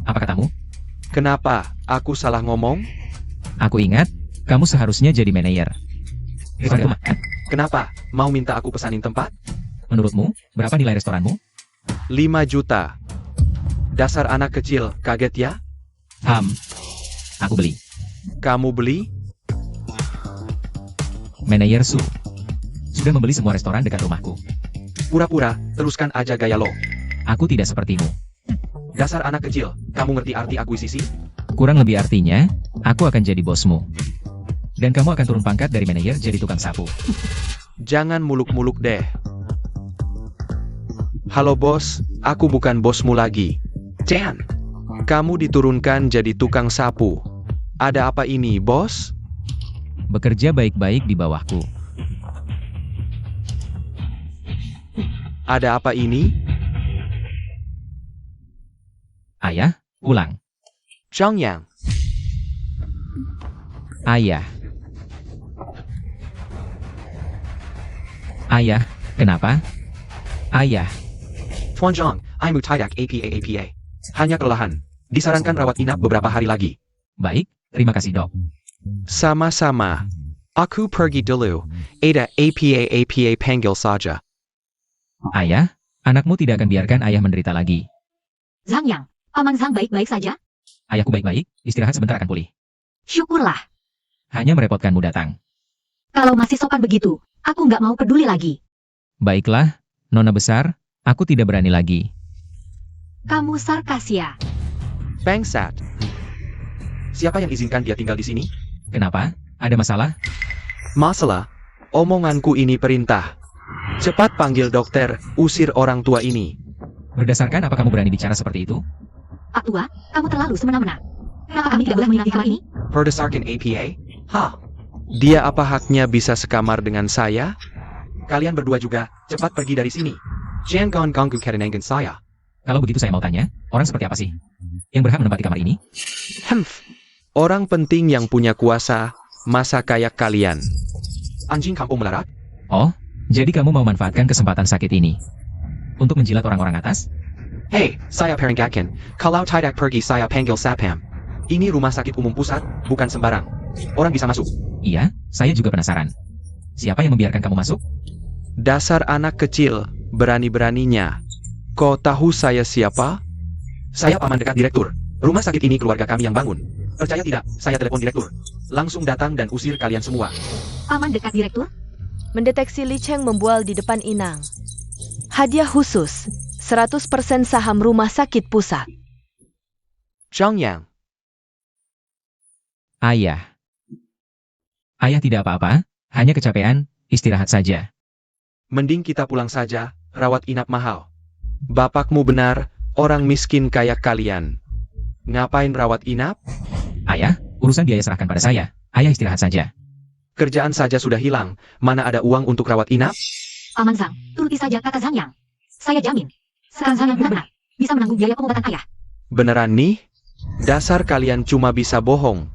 Apa katamu? Kenapa? Aku salah ngomong? Aku ingat, kamu seharusnya jadi manajer. Kenapa? Mau minta aku pesanin tempat? Menurutmu, berapa nilai restoranmu? 5 juta. Dasar anak kecil, kaget ya? Aku beli. Kamu beli? Manajer Su sudah membeli semua restoran dekat rumahku. Pura-pura, teruskan aja gaya lo. Aku tidak sepertimu. Dasar anak kecil, kamu ngerti arti akuisisi? Kurang lebih artinya, aku akan jadi bosmu. Dan kamu akan turun pangkat dari manajer jadi tukang sapu. Jangan muluk-muluk deh. Halo bos, aku bukan bosmu lagi. Dan, kamu diturunkan jadi tukang sapu. Ada apa ini, bos? Bekerja baik-baik di bawahku. Ada apa ini? Ayah, ulang. Zhang Yang. Ayah. Ayah, kenapa? Ayah. Tuan Zhang, I'm tidak APA. Hanya kelelahan. Disarankan rawat inap beberapa hari lagi. Baik, terima kasih dok. Sama-sama. Aku pergi dulu. Ada APA panggil saja. Ayah, anakmu tidak akan biarkan ayah menderita lagi. Zhang Yang, Paman Zhang baik-baik saja? Ayahku baik-baik, istirahat sebentar akan pulih. Syukurlah. Hanya merepotkanmu datang. Kalau masih sopan begitu, aku nggak mau peduli lagi. Baiklah, Nona besar, aku tidak berani lagi. Kamu sarkas ya? Bangsat. Siapa yang izinkan dia tinggal di sini? Kenapa? Ada masalah? Masalah? Omonganku ini perintah. Cepat panggil dokter, usir orang tua ini. Berdasarkan apa kamu berani bicara seperti itu? Pak Tua, kamu terlalu semena-mena. Kenapa kami tidak boleh menginap di kamar ini? Berdasarkan APA? Hah? Dia apa haknya bisa sekamar dengan saya? Kalian berdua juga, cepat pergi dari sini. Jangan ganggu ketenangan saya. Kalau begitu saya mau tanya, orang seperti apa sih yang berhak menempati kamar ini? Orang penting yang punya kuasa, masa kayak kalian. Anjing kampung melarat? Oh, jadi kamu mau manfaatkan kesempatan sakit ini untuk menjilat orang-orang atas? Hei, saya Peringatkan. Kalau tidak pergi saya panggil Sapam. Ini rumah sakit umum pusat, bukan sembarang. Orang bisa masuk. Iya, saya juga penasaran. Siapa yang membiarkan kamu masuk? Dasar anak kecil, berani-beraninya. Kau tahu saya siapa? Saya paman dekat direktur. Rumah sakit ini keluarga kami yang bangun. Percaya tidak, saya telepon direktur. Langsung datang dan usir kalian semua. Paman dekat direktur? Mendeteksi Li Cheng membual di depan Inang. Hadiah khusus, 100% saham rumah sakit pusat. Zhang Yang. Ayah. Ayah tidak apa-apa, hanya kecapean, istirahat saja. Mending kita pulang saja, rawat inap mahal. Bapakmu benar, orang miskin kayak kalian. Ngapain rawat inap? Ayah, urusan biaya serahkan pada saya. Ayah istirahat saja. Kerjaan saja sudah hilang, mana ada uang untuk rawat inap? Paman Zhang, turuti saja kata Zhang Yang. Saya jamin, sekarang Zhang Yang benar-benar bisa menanggung biaya pengobatan ayah. Beneran nih? Dasar kalian cuma bisa bohong.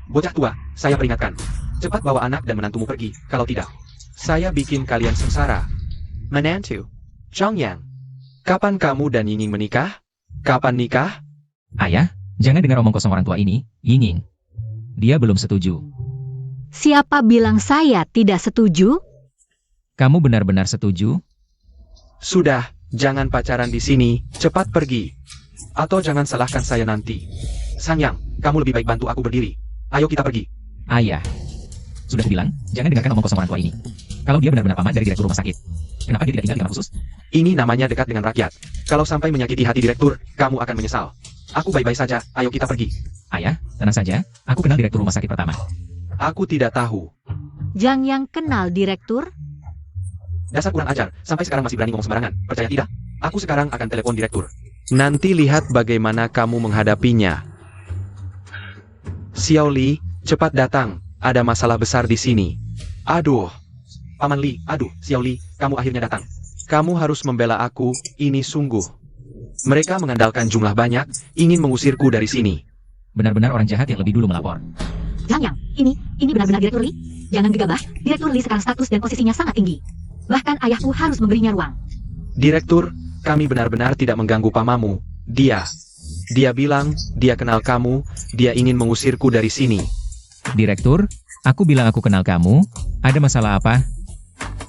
Bocah tua, saya peringatkan. Cepat bawa anak dan menantumu pergi, kalau tidak, saya bikin kalian sengsara. Menantu, Zhang Yang, kapan kamu dan Yinging menikah? Kapan nikah? Ayah, jangan dengar omong kosong orang tua ini, Yinging. Dia belum setuju. Siapa bilang saya tidak setuju? Kamu benar-benar setuju? Sudah, jangan pacaran di sini, cepat pergi. Atau jangan salahkan saya nanti. Sang Yang, kamu lebih baik bantu aku berdiri. Ayo kita pergi. Ayah. Sudah bilang, jangan dengarkan omong kosong orang tua ini. Kalau dia benar-benar paman dari direktur rumah sakit, kenapa dia tidak tinggal di kamar khusus? Ini namanya dekat dengan rakyat. Kalau sampai menyakiti hati direktur, kamu akan menyesal. Aku baik-baik saja, ayo kita pergi. Ayah, tenang saja, aku kenal direktur rumah sakit pertama. Aku tidak tahu. Zhang Yang kenal direktur? Dasar kurang ajar, sampai sekarang masih berani ngomong sembarangan. Percaya tidak? Aku sekarang akan telepon direktur. Nanti lihat bagaimana kamu menghadapinya. Xiao Li, cepat datang. Ada masalah besar di sini. Aduh. Paman Li, aduh, Xiao Li, kamu akhirnya datang. Kamu harus membela aku, ini sungguh. Mereka mengandalkan jumlah banyak, ingin mengusirku dari sini. Benar-benar orang jahat yang lebih dulu melapor. Zhang Yang, ini benar-benar direktur Li? Jangan gegabah, direktur Li sekarang status dan posisinya sangat tinggi. Bahkan ayahku harus memberinya ruang. Direktur, kami benar-benar tidak mengganggu pamamu. Dia bilang, dia kenal kamu, dia ingin mengusirku dari sini. Direktur, aku bilang aku kenal kamu. Ada masalah apa?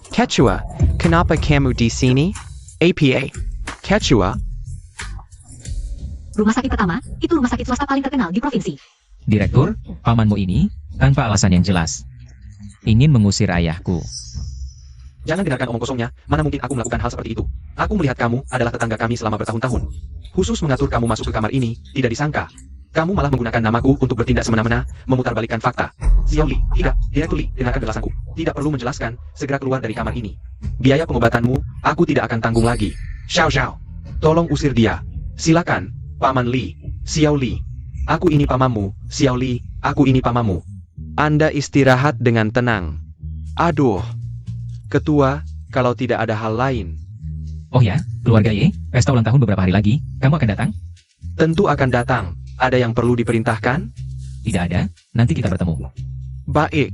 Quechua, kenapa kamu di sini? APA. Quechua, Rumah sakit pertama, itu rumah sakit swasta paling terkenal di provinsi. Direktur, pamanmu ini, tanpa alasan yang jelas, ingin mengusir ayahku. jangan dengarkan omong kosongnya, mana mungkin aku melakukan hal seperti itu. Aku melihat kamu adalah tetangga kami selama bertahun-tahun. Khusus mengatur kamu masuk ke kamar ini, tidak disangka. Kamu malah menggunakan namaku untuk bertindak semena-mena, memutarbalikkan fakta. Xiao Li, tidak, Direktur Li, dengarkan penjelasanku. Tidak perlu menjelaskan, segera keluar dari kamar ini. Biaya pengobatanmu, aku tidak akan tanggung lagi. Xiao Xiao, tolong usir dia. Silakan, Paman Li, Xiao Li. Aku ini pamanmu, Xiao Li, aku ini pamanmu. Anda istirahat dengan tenang. Aduh. Ketua, kalau tidak ada hal lain. Oh ya, keluarga Ye, pesta ulang tahun beberapa hari lagi, kamu akan datang? Tentu akan datang. Ada yang perlu diperintahkan? Tidak ada, nanti kita bertemu. Baik.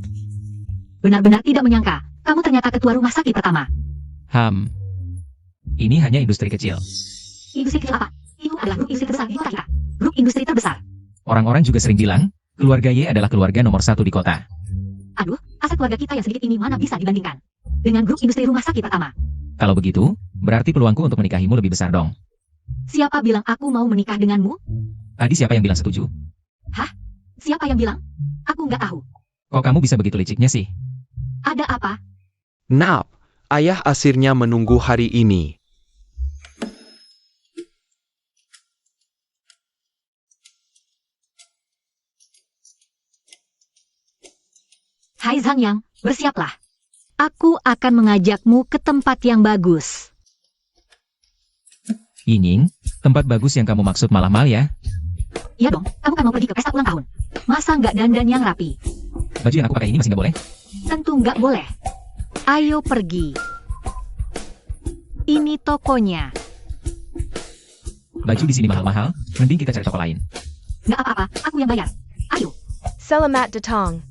Benar-benar tidak menyangka, kamu ternyata ketua rumah sakit pertama. Ini hanya industri kecil. Industri kecil apa? Itu adalah grup industri terbesar di kota kita. Grup industri terbesar. Orang-orang juga sering bilang, keluarga Ye adalah keluarga nomor 1 di kota. Aduh, aset keluarga kita yang sedikit ini mana bisa dibandingkan dengan grup industri rumah sakit pertama. Kalau begitu, berarti peluangku untuk menikahimu lebih besar dong. Siapa bilang aku mau menikah denganmu? Tadi siapa yang bilang setuju? Siapa yang bilang? Aku nggak tahu. Kok kamu bisa begitu liciknya sih? Ada apa? Nap, ayah asirnya menunggu hari ini. Hai Zhang Yang, bersiaplah. Aku akan mengajakmu ke tempat yang bagus. Yinging, tempat bagus yang kamu maksud Malahmal ya? Iya dong, kamu kan mau pergi ke pesta ulang tahun. Masa nggak dandan yang rapi? Baju yang aku pakai ini masih nggak boleh? Tentu nggak boleh. Ayo pergi. Ini tokonya. Baju di sini mahal-mahal, mending kita cari toko lain. Nggak apa-apa, aku yang bayar. Ayo, Selamat datang,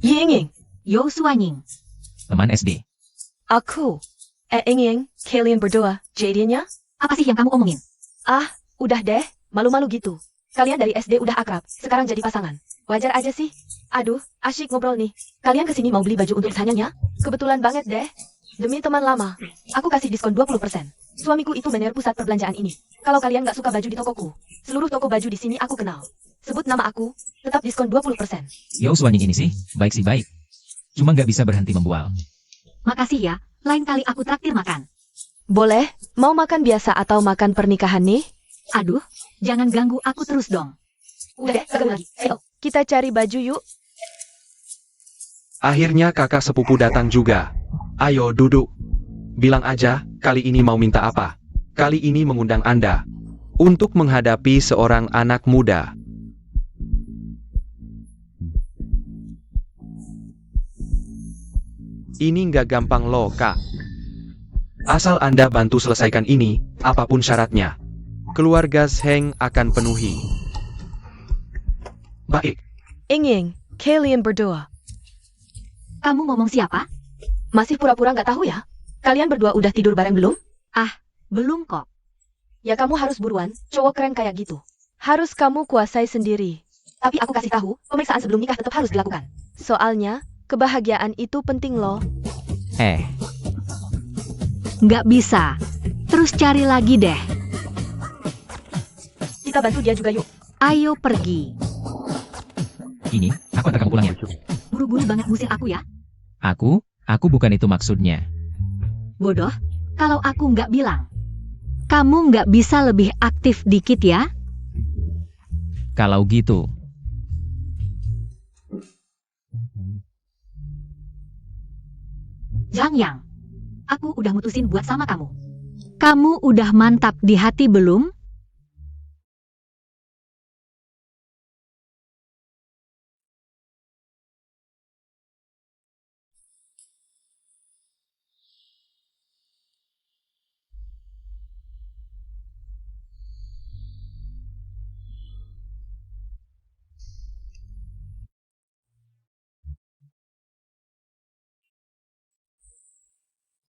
Yinging, Yo Suanying. Teman SD. aku, Yinging, kalian berdua, jadinya? Apa sih yang kamu omongin? Ah, udah deh, malu-malu gitu. Kalian dari SD udah akrab, sekarang jadi pasangan. Wajar aja sih. Aduh, asyik ngobrol nih. Kalian kesini mau beli baju untuk sanyanya? Kebetulan banget deh. Demi teman lama, aku kasih diskon 20%. Suamiku itu manajer pusat perbelanjaan ini. Kalau kalian nggak suka baju di tokoku, seluruh toko baju di sini aku kenal. Sebut nama aku, tetap diskon 20%. Yo Suanying ini sih, baik sih baik. Cuma nggak bisa berhenti membual. Makasih ya, lain kali aku traktir makan. Boleh, mau makan biasa atau makan pernikahan nih? Aduh, jangan ganggu aku terus dong. Udah deh, kagak lagi. Ayo, kita cari baju yuk. Akhirnya kakak sepupu datang juga. Ayo duduk. Bilang aja, kali ini mau minta apa? Kali ini mengundang Anda untuk menghadapi seorang anak muda. Ini nggak gampang loh, Kak. Asal Anda bantu selesaikan ini, apapun syaratnya, keluarga Zheng akan penuhi. Baik. Ying, kalian berdua. Kamu ngomong siapa? Masih pura-pura nggak tahu ya? Kalian berdua udah tidur bareng belum? Belum kok. Ya kamu harus buruan, cowok keren kayak gitu. Harus kamu kuasai sendiri. Tapi aku kasih tahu, pemeriksaan sebelum nikah tetap harus dilakukan. Soalnya, kebahagiaan itu penting loh. Nggak bisa. Terus cari lagi deh. Kita bantu dia juga yuk. Ayo pergi. Ini, aku antar kamu pulang ya. Buru-buru banget ngusir aku ya. Aku bukan itu maksudnya. Bodoh, kalau aku nggak bilang. Kamu nggak bisa lebih aktif dikit ya? Kalau gitu, Zhang Yang, aku udah mutusin buat sama kamu. Kamu udah mantap di hati belum?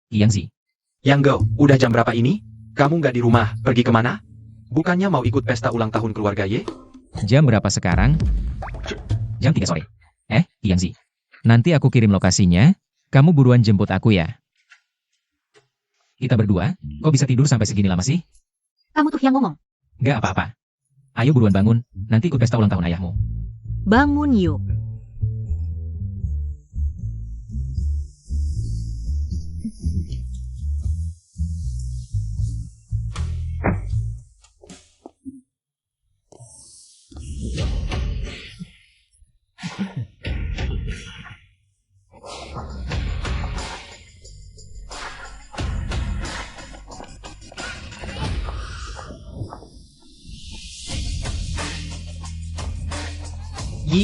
Yangzi. Yanggo, udah jam berapa ini? Kamu nggak di rumah, pergi kemana? Bukannya mau ikut pesta ulang tahun keluarga Ye? Jam berapa sekarang? Jam 3 sore. Yangzi. Nanti aku kirim lokasinya, kamu buruan jemput aku ya. Kita berdua, kok bisa tidur sampai segini lama sih? Kamu tuh yang ngomong. Gak apa-apa. Ayo buruan bangun, nanti ikut pesta ulang tahun ayahmu. Bangun yuk.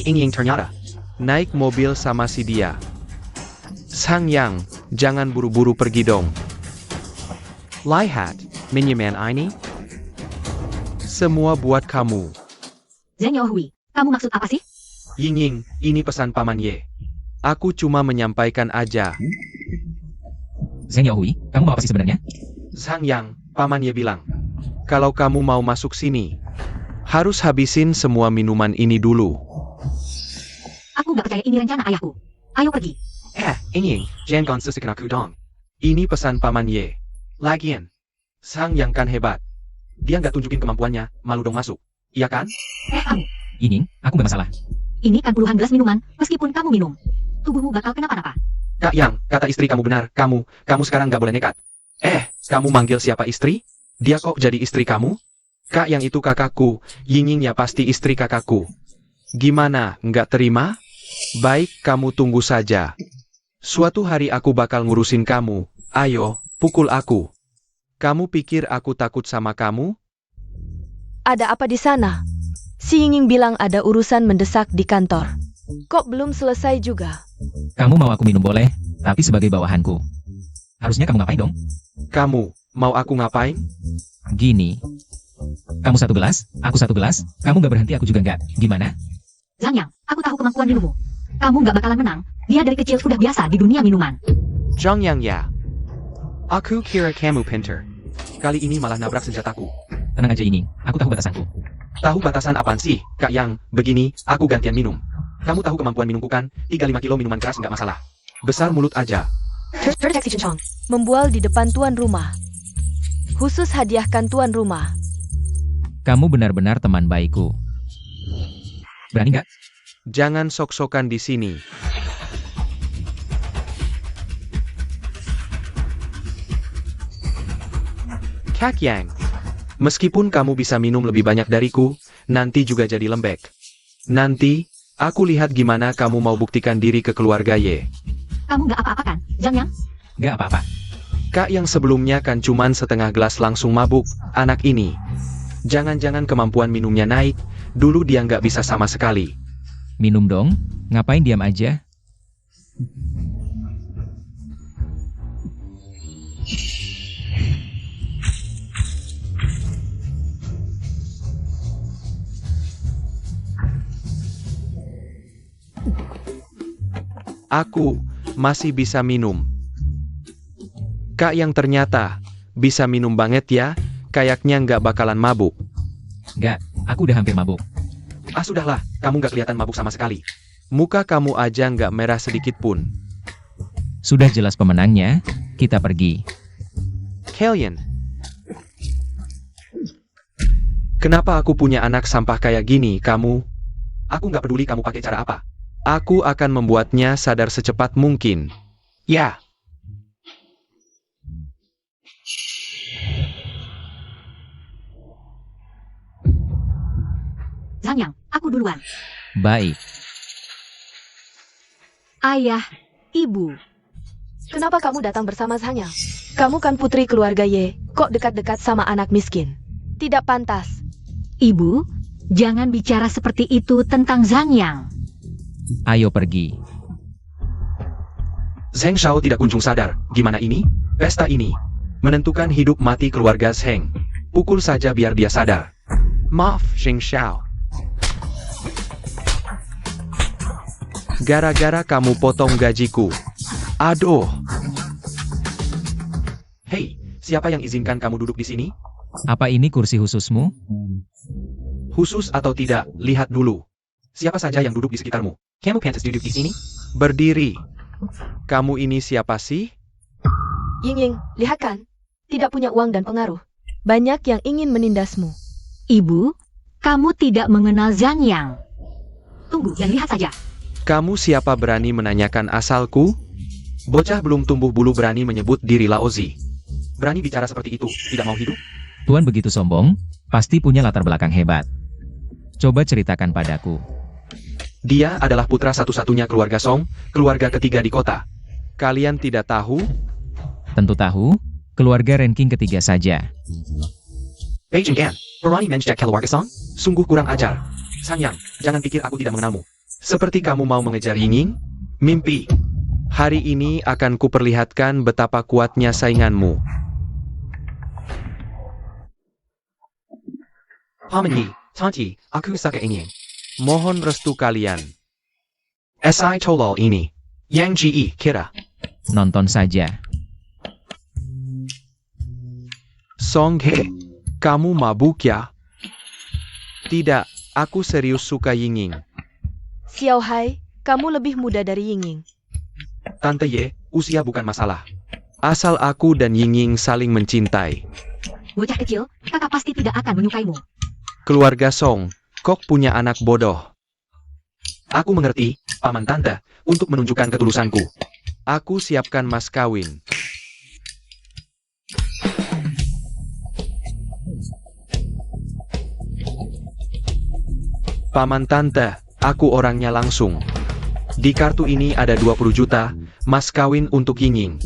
Ying ternyata naik mobil sama si dia. Zhang Yang, jangan buru-buru pergi dong. Lihat, minyaman ini. Semua buat kamu. Zhang Yaohui, kamu maksud apa sih? Ying, ini pesan Paman Ye. Aku cuma menyampaikan aja. Zhang Yaohui, kamu mau apa sih sebenarnya? Zhang Yang, Paman Ye bilang, kalau kamu mau masuk sini, harus habisin semua minuman ini dulu. Aku nggak percaya ini rencana ayahku. Ayo pergi. Ying, jangan sesekan aku dong. Ini pesan Paman Ye. Lagian, Zhang Yang kan hebat. Dia nggak tunjukin kemampuannya, malu dong masuk. Iya kan? Kamu. Ying, aku gak masalah. Ini kan puluhan gelas minuman, meskipun kamu minum. Tubuhmu bakal kenapa-napa. Kak Yang, kata istri kamu benar. Kamu sekarang nggak boleh nekat. Kamu manggil siapa istri? Dia kok jadi istri kamu? Kak Yang itu kakakku. Ying ya pasti istri kakakku. Gimana, nggak terima? Baik, kamu tunggu saja. Suatu hari aku bakal ngurusin kamu. Ayo, pukul aku. Kamu pikir aku takut sama kamu? Ada apa di sana? Si Ying bilang ada urusan mendesak di kantor. Kok belum selesai juga? Kamu mau aku minum boleh, tapi sebagai bawahanku. Harusnya kamu ngapain dong? Kamu, mau aku ngapain? Gini. Kamu 1 gelas, aku 1 gelas, kamu gak berhenti aku juga enggak. Gimana? Zhang Yang, aku tahu kemampuan minummu. Kamu nggak bakalan menang. Dia dari kecil sudah biasa di dunia minuman. Zhang Yang ya. Aku kira kamu pinter. Kali ini malah nabrak senjataku. Tenang aja Yinging, aku tahu batasanku. Tahu batasan apaan sih, Kak Yang? Begini, aku gantian minum. Kamu tahu kemampuan minumku kan? 35 kilo minuman keras nggak masalah. Besar mulut aja. Terdeteksi Chong. Membual di depan tuan rumah. Khusus hadiahkan tuan rumah. Kamu benar-benar teman baikku. Berani nggak? Jangan sok-sokan di sini. Kak Yang, meskipun kamu bisa minum lebih banyak dariku, nanti juga jadi lembek. Nanti, aku lihat gimana kamu mau buktikan diri ke keluarga Ye. Kamu nggak apa-apa kan, Zhang Yang? Nggak apa-apa. Kak Yang sebelumnya kan cuman setengah gelas langsung mabuk, anak ini. Jangan-jangan kemampuan minumnya naik, dulu dia nggak bisa sama sekali. Minum dong, ngapain diam aja? Aku masih bisa minum. Kak Yang ternyata bisa minum banget ya, kayaknya nggak bakalan mabuk. Nggak, aku udah hampir mabuk. Ah sudahlah, kamu nggak kelihatan mabuk sama sekali. Muka kamu aja nggak merah sedikit pun. Sudah jelas pemenangnya, kita pergi. Kalian. Kenapa aku punya anak sampah kayak gini, kamu? Aku nggak peduli kamu pakai cara apa. Aku akan membuatnya sadar secepat mungkin. Ya. Zhang Yang, aku duluan. Baik. Ayah, ibu. Kenapa kamu datang bersama Zhang Yang? Kamu kan putri keluarga Ye, kok dekat-dekat sama anak miskin? Tidak pantas. Ibu, jangan bicara seperti itu tentang Zhang Yang. Ayo pergi. Zheng Shao tidak kunjung sadar. Gimana ini? Pesta ini menentukan hidup mati keluarga Zheng. Pukul saja biar dia sadar. Maaf, Zheng Shao. Gara-gara kamu potong gajiku. Aduh. Hei, siapa yang izinkan kamu duduk di sini? Apa ini kursi khususmu? Khusus atau tidak, lihat dulu. Siapa saja yang duduk di sekitarmu? Kamu pantas duduk di sini? Berdiri. Kamu ini siapa sih? Ying, lihat kan? Tidak punya uang dan pengaruh. Banyak yang ingin menindasmu. Ibu, kamu tidak mengenal Zhang Yang. Tunggu dan lihat saja. Kamu siapa berani menanyakan asalku? Bocah belum tumbuh bulu berani menyebut diri Laozi. Berani bicara seperti itu, tidak mau hidup? Tuan begitu sombong, pasti punya latar belakang hebat. Coba ceritakan padaku. Dia adalah putra satu-satunya keluarga Song, keluarga ketiga di kota. Kalian tidak tahu? Tentu tahu, keluarga ranking ketiga saja. Beijing Gan, berani menjek keluarga Song? Sungguh kurang ajar. Sang Yang, jangan pikir aku tidak mengenalmu. Seperti kamu mau mengejar Yinging? Mimpi. Hari ini akan kuperlihatkan betapa kuatnya sainganmu. Paman Yi, Tanti, aku suka Yinging. Mohon restu kalian. Si tolol ini. Yang Ji kira. Nonton saja. Song He, kamu mabuk ya? Tidak, aku serius suka Yinging. Xiao Hai, kamu lebih muda dari Ying. Tante Ye, usia bukan masalah. Asal aku dan Yinging saling mencintai. Bocah kecil, kakak pasti tidak akan menyukaimu. Keluarga Song, kok punya anak bodoh. Aku mengerti, paman tante, untuk menunjukkan ketulusanku. Aku siapkan mas kawin. Paman tante, aku orangnya langsung. Di kartu ini ada 20 juta, mas kawin untuk Yinging.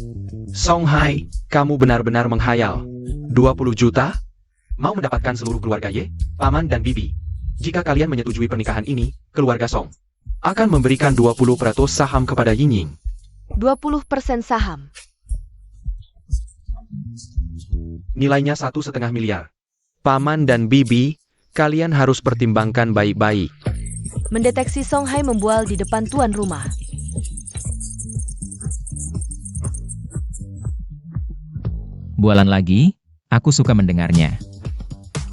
Song Hai, kamu benar-benar menghayal. 20 juta? Mau mendapatkan seluruh keluarga Ye, paman dan bibi. Jika kalian menyetujui pernikahan ini, keluarga Song akan memberikan 20% saham kepada Yinging. 20% saham. Nilainya 1,5 miliar. Paman dan bibi, kalian harus pertimbangkan baik-baik. Mendeteksi Song Hai membual di depan tuan rumah. Bualan lagi? Aku suka mendengarnya.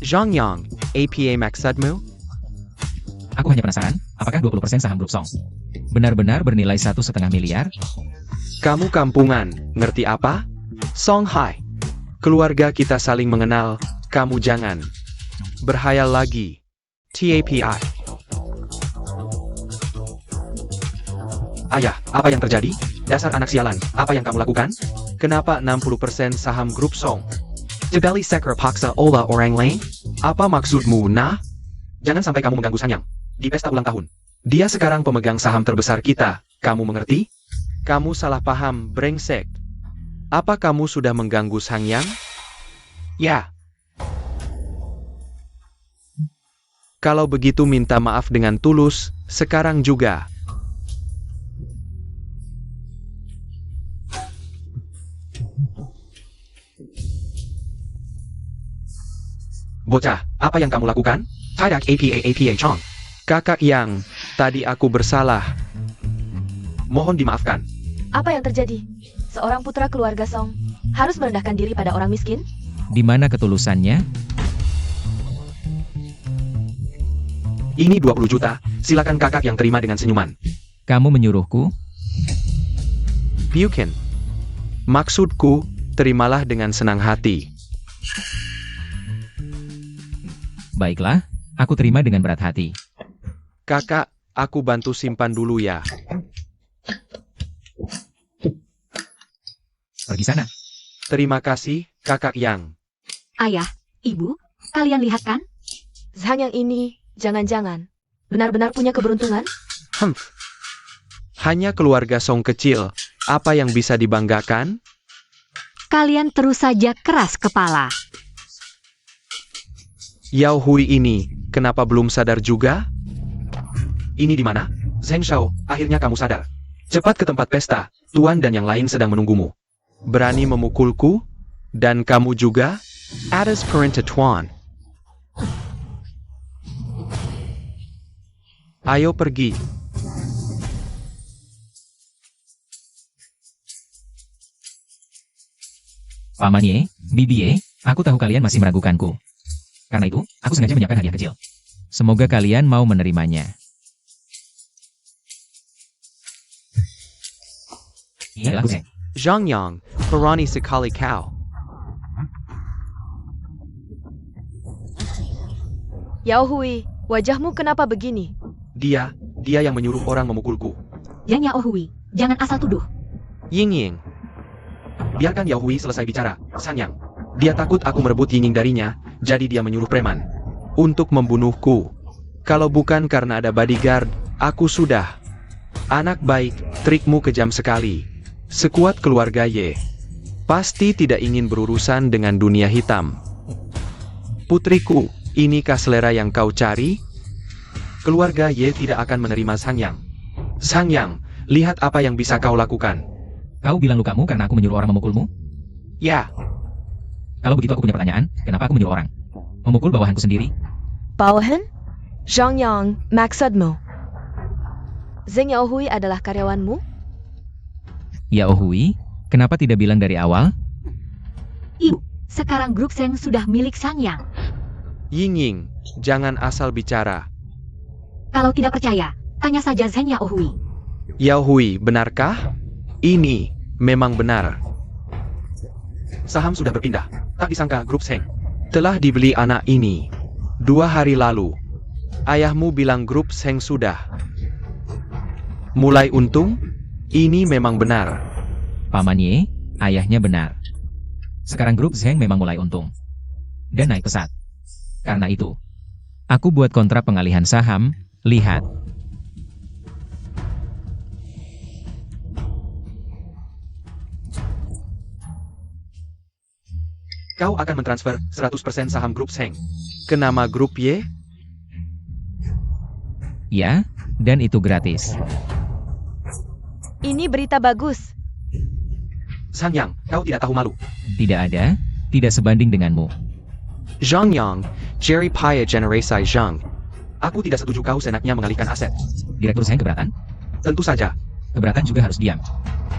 Zhang Yang, APA maksudmu? Aku hanya penasaran, apakah 20% saham grup Song benar-benar bernilai 1,5 miliar? Kamu kampungan, ngerti apa? Song Hai. Keluarga kita saling mengenal, kamu jangan berhayal lagi. TAPI. Ayah, apa yang terjadi? Dasar anak sialan, apa yang kamu lakukan? Kenapa 60% saham grup Song? Jebeli sekre paksa olah orang lain? Apa maksudmu, nah? Jangan sampai kamu mengganggu Sanyang di pesta ulang tahun. Dia sekarang pemegang saham terbesar kita, kamu mengerti? Kamu salah paham, brengsek. Apa kamu sudah mengganggu Sanyang? Ya. Kalau begitu minta maaf dengan tulus, sekarang juga. Bocah, apa yang kamu lakukan? Tidak APA Chong. Kakak Yang, tadi aku bersalah. Mohon dimaafkan. Apa yang terjadi? Seorang putra keluarga Song harus merendahkan diri pada orang miskin? Di mana ketulusannya? Ini 20 juta, silakan kakak yang terima dengan senyuman. Kamu menyuruhku? Bukan. Maksudku, terimalah dengan senang hati. Baiklah, aku terima dengan berat hati. Kakak, aku bantu simpan dulu ya. Pergi sana. Terima kasih, kakak Yang. Ayah, ibu, kalian lihat kan? Zhang yang ini, jangan-jangan benar-benar punya keberuntungan? Hanya keluarga Song kecil, apa yang bisa dibanggakan? Kalian terus saja keras kepala. Yao Hui ini, kenapa belum sadar juga? Ini di mana? Zheng Shao, akhirnya kamu sadar. Cepat ke tempat pesta, Tuan dan yang lain sedang menunggumu. Berani memukulku? Dan kamu juga? Atas perintah Tuan. Ayo pergi. Paman Ye, Bibi Ye, aku tahu kalian masih meragukanku. Karena itu, aku sengaja menyiapkan hadiah kecil. Semoga kalian mau menerimanya. Ini adalah Zheng. Zhang Yang, berani sekali kau. Yao Hui, wajahmu kenapa begini? Dia yang menyuruh orang memukulku. Yang Yao Hui, jangan asal tuduh. Ying Ying. Biarkan Yao Hui selesai bicara, Sanyang. Dia takut aku merebut Ying Ying darinya, jadi dia menyuruh preman untuk membunuhku. Kalau bukan karena ada bodyguard, aku sudah. Anak baik, trikmu kejam sekali. Sekuat keluarga Ye. Pasti tidak ingin berurusan dengan dunia hitam. Putriku, inikah selera yang kau cari? Keluarga Ye tidak akan menerima Sanyang. Sanyang, lihat apa yang bisa kau lakukan. Kau bilang lukamu karena aku menyuruh orang memukulmu? Ya. Kalau begitu aku punya pertanyaan, kenapa aku menyuruh orang memukul bawahanku sendiri? Bawahan? Zhang Yang, maksudmu? Zheng Yao Hui adalah karyawanmu? Yao Hui, kenapa tidak bilang dari awal? Ibu, sekarang grup Seng sudah milik Sanyang. Ying Ying, jangan asal bicara. Kalau tidak percaya, tanya saja Zheng Yao Hui. Yao Hui, benarkah? Ini memang benar. Saham sudah berpindah. Tak disangka grup Seng telah dibeli anak ini 2 hari lalu. Ayahmu bilang grup Seng sudah mulai untung? Ini memang benar. Paman Ye, ayahnya benar. Sekarang grup Zheng memang mulai untung. Dan naik pesat. Karena itu, aku buat kontrak pengalihan saham, lihat. Kau akan mentransfer 100% saham grup Seng ke nama grup Y? Ya, dan itu gratis. Ini berita bagus. Sanyang, kau tidak tahu malu. Tidak ada, tidak sebanding denganmu. Zhang Yang, Jerry Paya Generasi Zhang. Aku tidak setuju kau senaknya mengalihkan aset. Direktur Zheng keberatan? Tentu saja. Keberatan juga harus diam.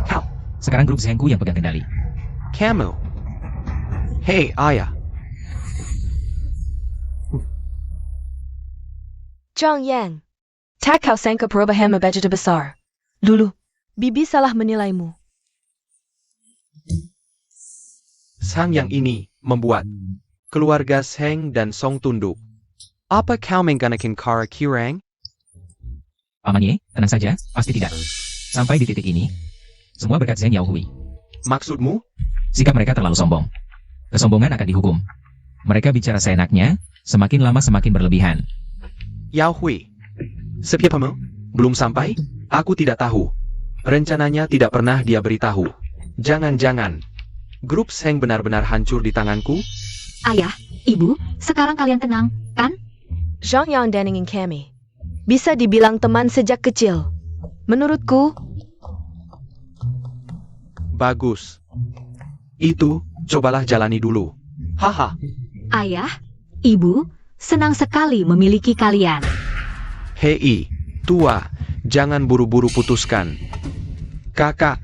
Kau, Sekarang grup Zhengku yang pegang kendali. kamu. Hei, ayah. Zhang Yang. Tak kau sangka perubahan begitu besar. Dulu, Bibi salah menilaimu. Sang yang ini membuat keluarga Seng dan Song tunduk. Apa kau menggunakan cara curang? Paman Ye, tenang saja, pasti tidak. Sampai di titik ini, semua berkat Zheng Yaohui. Maksudmu? Sikap mereka terlalu sombong. Kesombongan akan dihukum. Mereka bicara seenaknya, semakin lama semakin berlebihan. Yao Hui. Siapamu? Belum sampai? Aku tidak tahu. Rencananya tidak pernah dia beritahu. Jangan-jangan grup Seng benar-benar hancur di tanganku? Ayah, Ibu, sekarang kalian tenang, kan? Zhang Yang dan ingin kami. Bisa dibilang teman sejak kecil. Menurutku, Bagus. Itu, cobalah jalani dulu. Haha. Ayah, Ibu, senang sekali memiliki kalian. Hei, tua, jangan buru-buru putuskan. Kakak,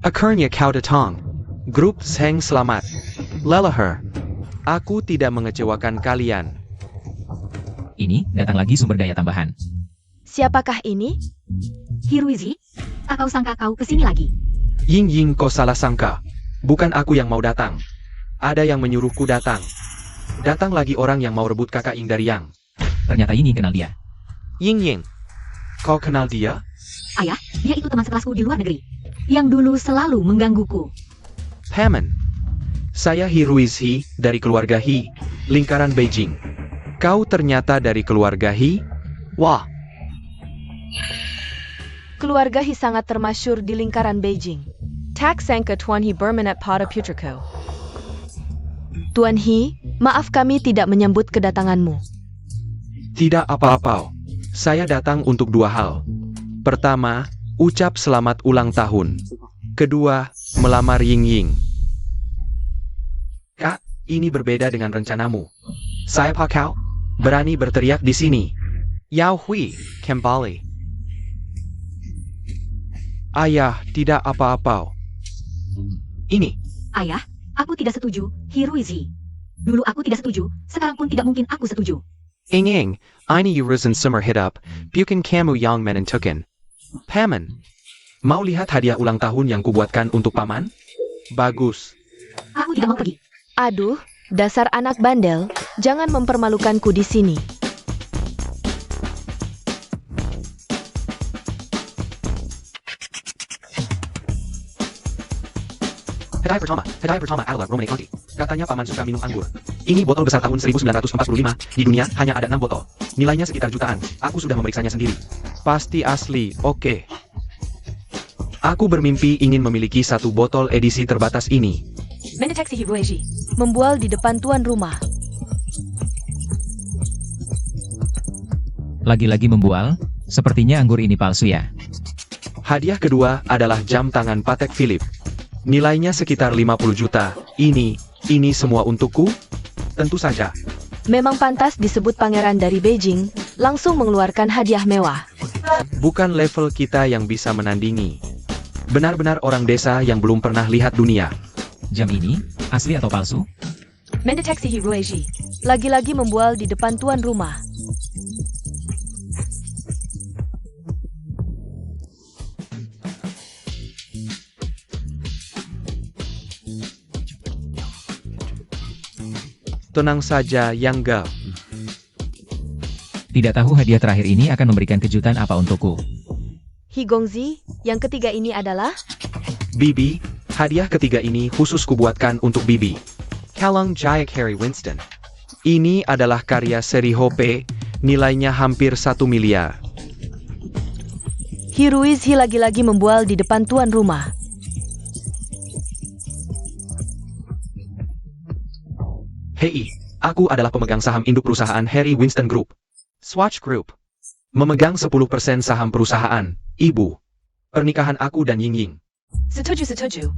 akhirnya kau datang. Grup Seng selamat. Leluhur, aku tidak mengecewakan kalian. Ini, datang lagi sumber daya tambahan. siapakah ini? Hiruizi, tak kau sangka kau kesini lagi. Ying Ying, kau salah sangka. Bukan aku yang mau datang. Ada yang menyuruhku datang. Datang lagi orang yang mau rebut kakak Ying dari Yang. Ternyata ini kenal dia. Ying Ying, kau kenal dia? Ayah, dia itu teman sekelasku di luar negeri. Yang dulu selalu menggangguku. Paman. Saya Hiruiz He, dari keluarga He, lingkaran Beijing. Kau ternyata dari keluarga He? Wah, Keluarga He sangat termasyur di lingkaran Beijing. Tak sangka Tuan He berminat pada putraku. Tuan He, maaf kami tidak menyambut kedatanganmu. tidak apa-apa. Saya datang untuk dua hal. Pertama, ucap selamat ulang tahun. Kedua, melamar Ying Ying. Kak, ini berbeda dengan rencanamu. Siapa kau? Berani berteriak di sini. Yao Hui, kembali. Ayah, tidak apa-apa. Ini, Ayah, aku tidak setuju, Hiruizi. Dulu aku tidak setuju, sekarang pun tidak mungkin aku setuju. Ing Ing, ini urusan sumber hidup, bukan kamu yang menentukan. Paman, mau lihat hadiah ulang tahun yang kubuatkan untuk paman? Bagus. Aku tidak mau pergi. Aduh, dasar anak bandel, jangan mempermalukanku di sini. Hadiah pertama adalah Romane Conti. Katanya paman suka minum anggur. Ini botol besar tahun 1945, di dunia hanya ada 6 botol. Nilainya sekitar jutaan, aku sudah memeriksanya sendiri. Pasti asli, oke. Aku bermimpi ingin memiliki satu botol edisi terbatas ini. Mendeteksi Hiruizi. Membual di depan tuan rumah. Lagi-lagi membual, sepertinya anggur ini palsu ya. Hadiah kedua adalah jam tangan Patek Philippe. Nilainya sekitar 50 juta. Ini semua untukku? Tentu saja. Memang pantas disebut pangeran dari Beijing, langsung mengeluarkan hadiah mewah. Bukan level kita yang bisa menandingi. Benar-benar orang desa yang belum pernah lihat dunia. Jam ini, asli atau palsu? Mendeteksi Hiruizi. Lagi-lagi membual di depan tuan rumah. Tenang saja, Yang Gao. Tidak tahu hadiah terakhir ini akan memberikan kejutan apa untukku. Higongzi, yang ketiga ini adalah Bibi, hadiah ketiga ini khusus kubuatkan untuk Bibi. Kalong Jayak Harry Winston. Ini adalah karya seri Hope, nilainya hampir 1 miliar. Hiruizi lagi-lagi membual di depan tuan rumah. Hei, aku adalah pemegang saham induk perusahaan Harry Winston Group. Swatch Group. Memegang 10% saham perusahaan, Ibu. Pernikahan aku dan Ying Ying. Setuju.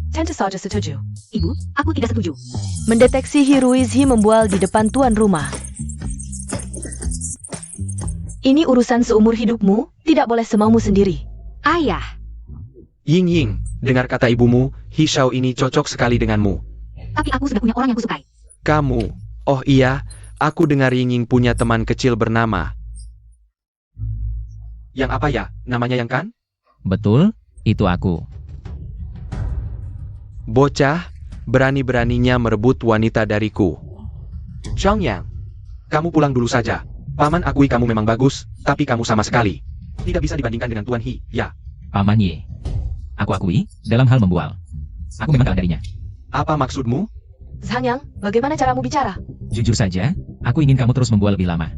Tentu saja setuju. Ibu, aku tidak setuju. Mendeteksi Hiruizi membual di depan tuan rumah. Ini urusan seumur hidupmu, tidak boleh semaumu sendiri. Ayah, Ying Ying, dengar kata ibumu, Hishao ini cocok sekali denganmu. tapi aku sudah punya orang yang kusukai. Kamu, oh iya, aku dengar Ying punya teman kecil bernama. Yang apa ya, namanya Yang kan? Betul, itu aku. Bocah, berani-beraninya merebut wanita dariku. Chang Yang, kamu pulang dulu saja. Paman akui kamu memang bagus, tapi kamu sama sekali tidak bisa dibandingkan dengan Tuan He, ya. Paman Ye. Aku akui, dalam hal membual. Aku memang kalah darinya. Apa maksudmu? Zhang Yang, bagaimana caramu bicara? Jujur saja, aku ingin kamu terus membual lebih lama.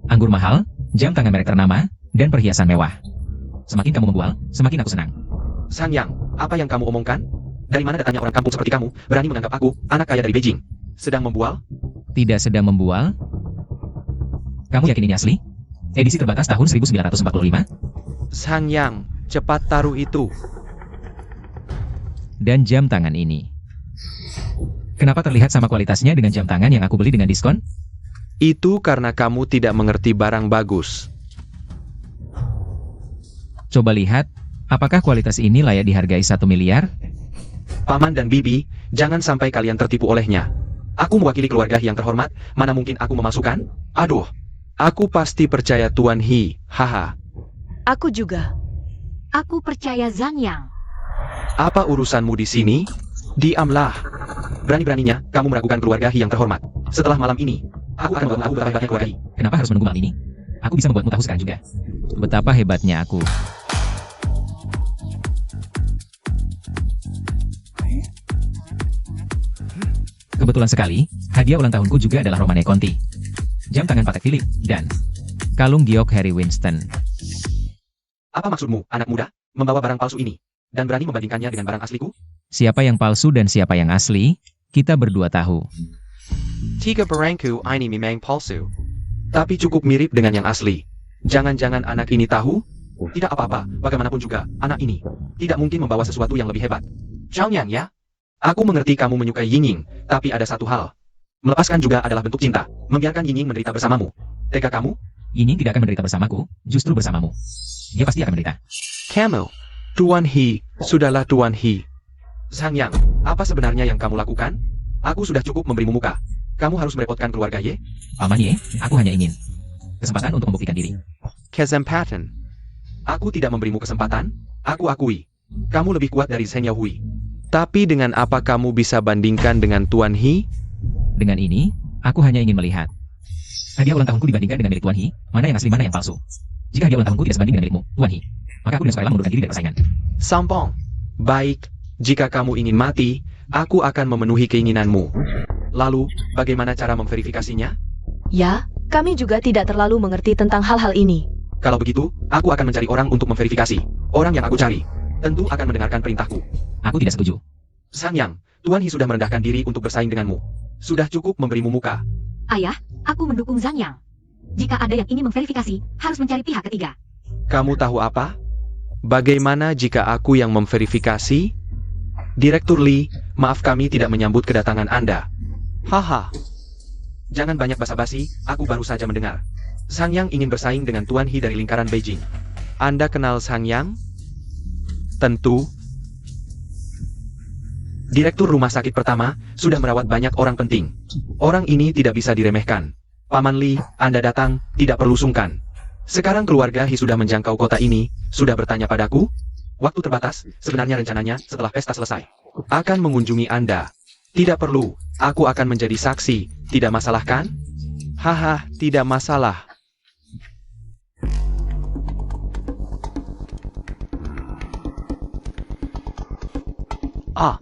Anggur mahal, jam tangan merek ternama, dan perhiasan mewah. Semakin kamu membual, semakin aku senang. Zhang Yang, apa yang kamu omongkan? Dari mana datangnya orang kampung seperti kamu, berani menganggap aku, anak kaya dari Beijing? Sedang membual? Tidak sedang membual? Kamu yakin ini asli? Edisi terbatas tahun 1945? Zhang Yang, cepat taruh itu. Dan jam tangan ini. Kenapa terlihat sama kualitasnya dengan jam tangan yang aku beli dengan diskon? Itu karena kamu tidak mengerti barang bagus. Coba lihat, apakah kualitas ini layak dihargai 1 miliar? Paman dan Bibi, jangan sampai kalian tertipu olehnya. Aku mewakili keluarga yang terhormat, mana mungkin aku memalsukan? Aduh, aku pasti percaya Tuan He, haha. Aku juga. Aku percaya Zhang Yang. Apa urusanmu di sini? Diamlah. Berani-beraninya, kamu meragukan keluarga He yang terhormat. Setelah malam ini, aku akan membuatmu betapa hebatnya keluarga He. Kenapa harus menunggu malam ini? Aku bisa membuatmu tahu sekarang juga. Betapa hebatnya aku. Kebetulan sekali, hadiah ulang tahunku juga adalah Romane Conti. Jam tangan Patek Philippe, dan kalung giok Harry Winston. Apa maksudmu, anak muda, membawa barang palsu ini, dan berani membandingkannya dengan barang asliku? Siapa yang palsu dan siapa yang asli, kita berdua tahu. Tiga barangku ini memang palsu. Tapi cukup mirip dengan yang asli. Jangan-jangan anak ini tahu? Tidak apa-apa, bagaimanapun juga, anak ini tidak mungkin membawa sesuatu yang lebih hebat. Zhang Yang ya? Aku mengerti kamu menyukai Ying, tapi ada satu hal. Melepaskan juga adalah bentuk cinta, membiarkan Ying menderita bersamamu. Tega kamu? Ying tidak akan menderita bersamaku, justru bersamamu. Dia pasti akan menderita. Kamu, Tuan He, sudahlah Tuan He. Zhang Yang, apa sebenarnya yang kamu lakukan? Aku sudah cukup memberimu muka. Kamu harus merepotkan keluarga Ye? Paman Ye, aku hanya ingin kesempatan untuk membuktikan diri. Kesempatan. Aku tidak memberimu kesempatan, aku akui. Kamu lebih kuat dari Zheng Yaohui. Tapi dengan apa kamu bisa bandingkan dengan Tuan He? Dengan ini, aku hanya ingin melihat. Hadiah ulang tahunku dibandingkan dengan milik Tuan He, mana yang asli mana yang palsu. Jika hadiah ulang tahunku tidak sebanding dengan milikmu, Tuan He, maka aku dengan sukarela mengundurkan diri dari persaingan. Sampong. Baik, jika kamu ingin mati, aku akan memenuhi keinginanmu. Lalu, bagaimana cara memverifikasinya? Ya, kami juga tidak terlalu mengerti tentang hal-hal ini. Kalau begitu, aku akan mencari orang untuk memverifikasi. Orang yang aku cari tentu akan mendengarkan perintahku. Aku tidak setuju. Zhang Yang, Tuan He sudah merendahkan diri untuk bersaing denganmu. Sudah cukup memberimu muka. Ayah, aku mendukung Zhang Yang. Jika ada yang ingin memverifikasi, harus mencari pihak ketiga. Kamu tahu apa? Bagaimana jika aku yang memverifikasi? Direktur Lee, maaf kami tidak menyambut kedatangan Anda. Haha. Jangan banyak basa-basi, aku baru saja mendengar. Zhang Yang ingin bersaing dengan Tuan He dari lingkaran Beijing. Anda kenal Zhang Yang? Tentu. Direktur rumah sakit pertama, sudah merawat banyak orang penting. Orang ini tidak bisa diremehkan. Paman Lee, Anda datang, tidak perlu sungkan. Sekarang keluarga He sudah menjangkau kota ini, sudah bertanya padaku? Waktu terbatas, sebenarnya rencananya setelah pesta selesai. Akan mengunjungi Anda. Tidak perlu, aku akan menjadi saksi, tidak masalah kan? Haha, tidak masalah. Ah.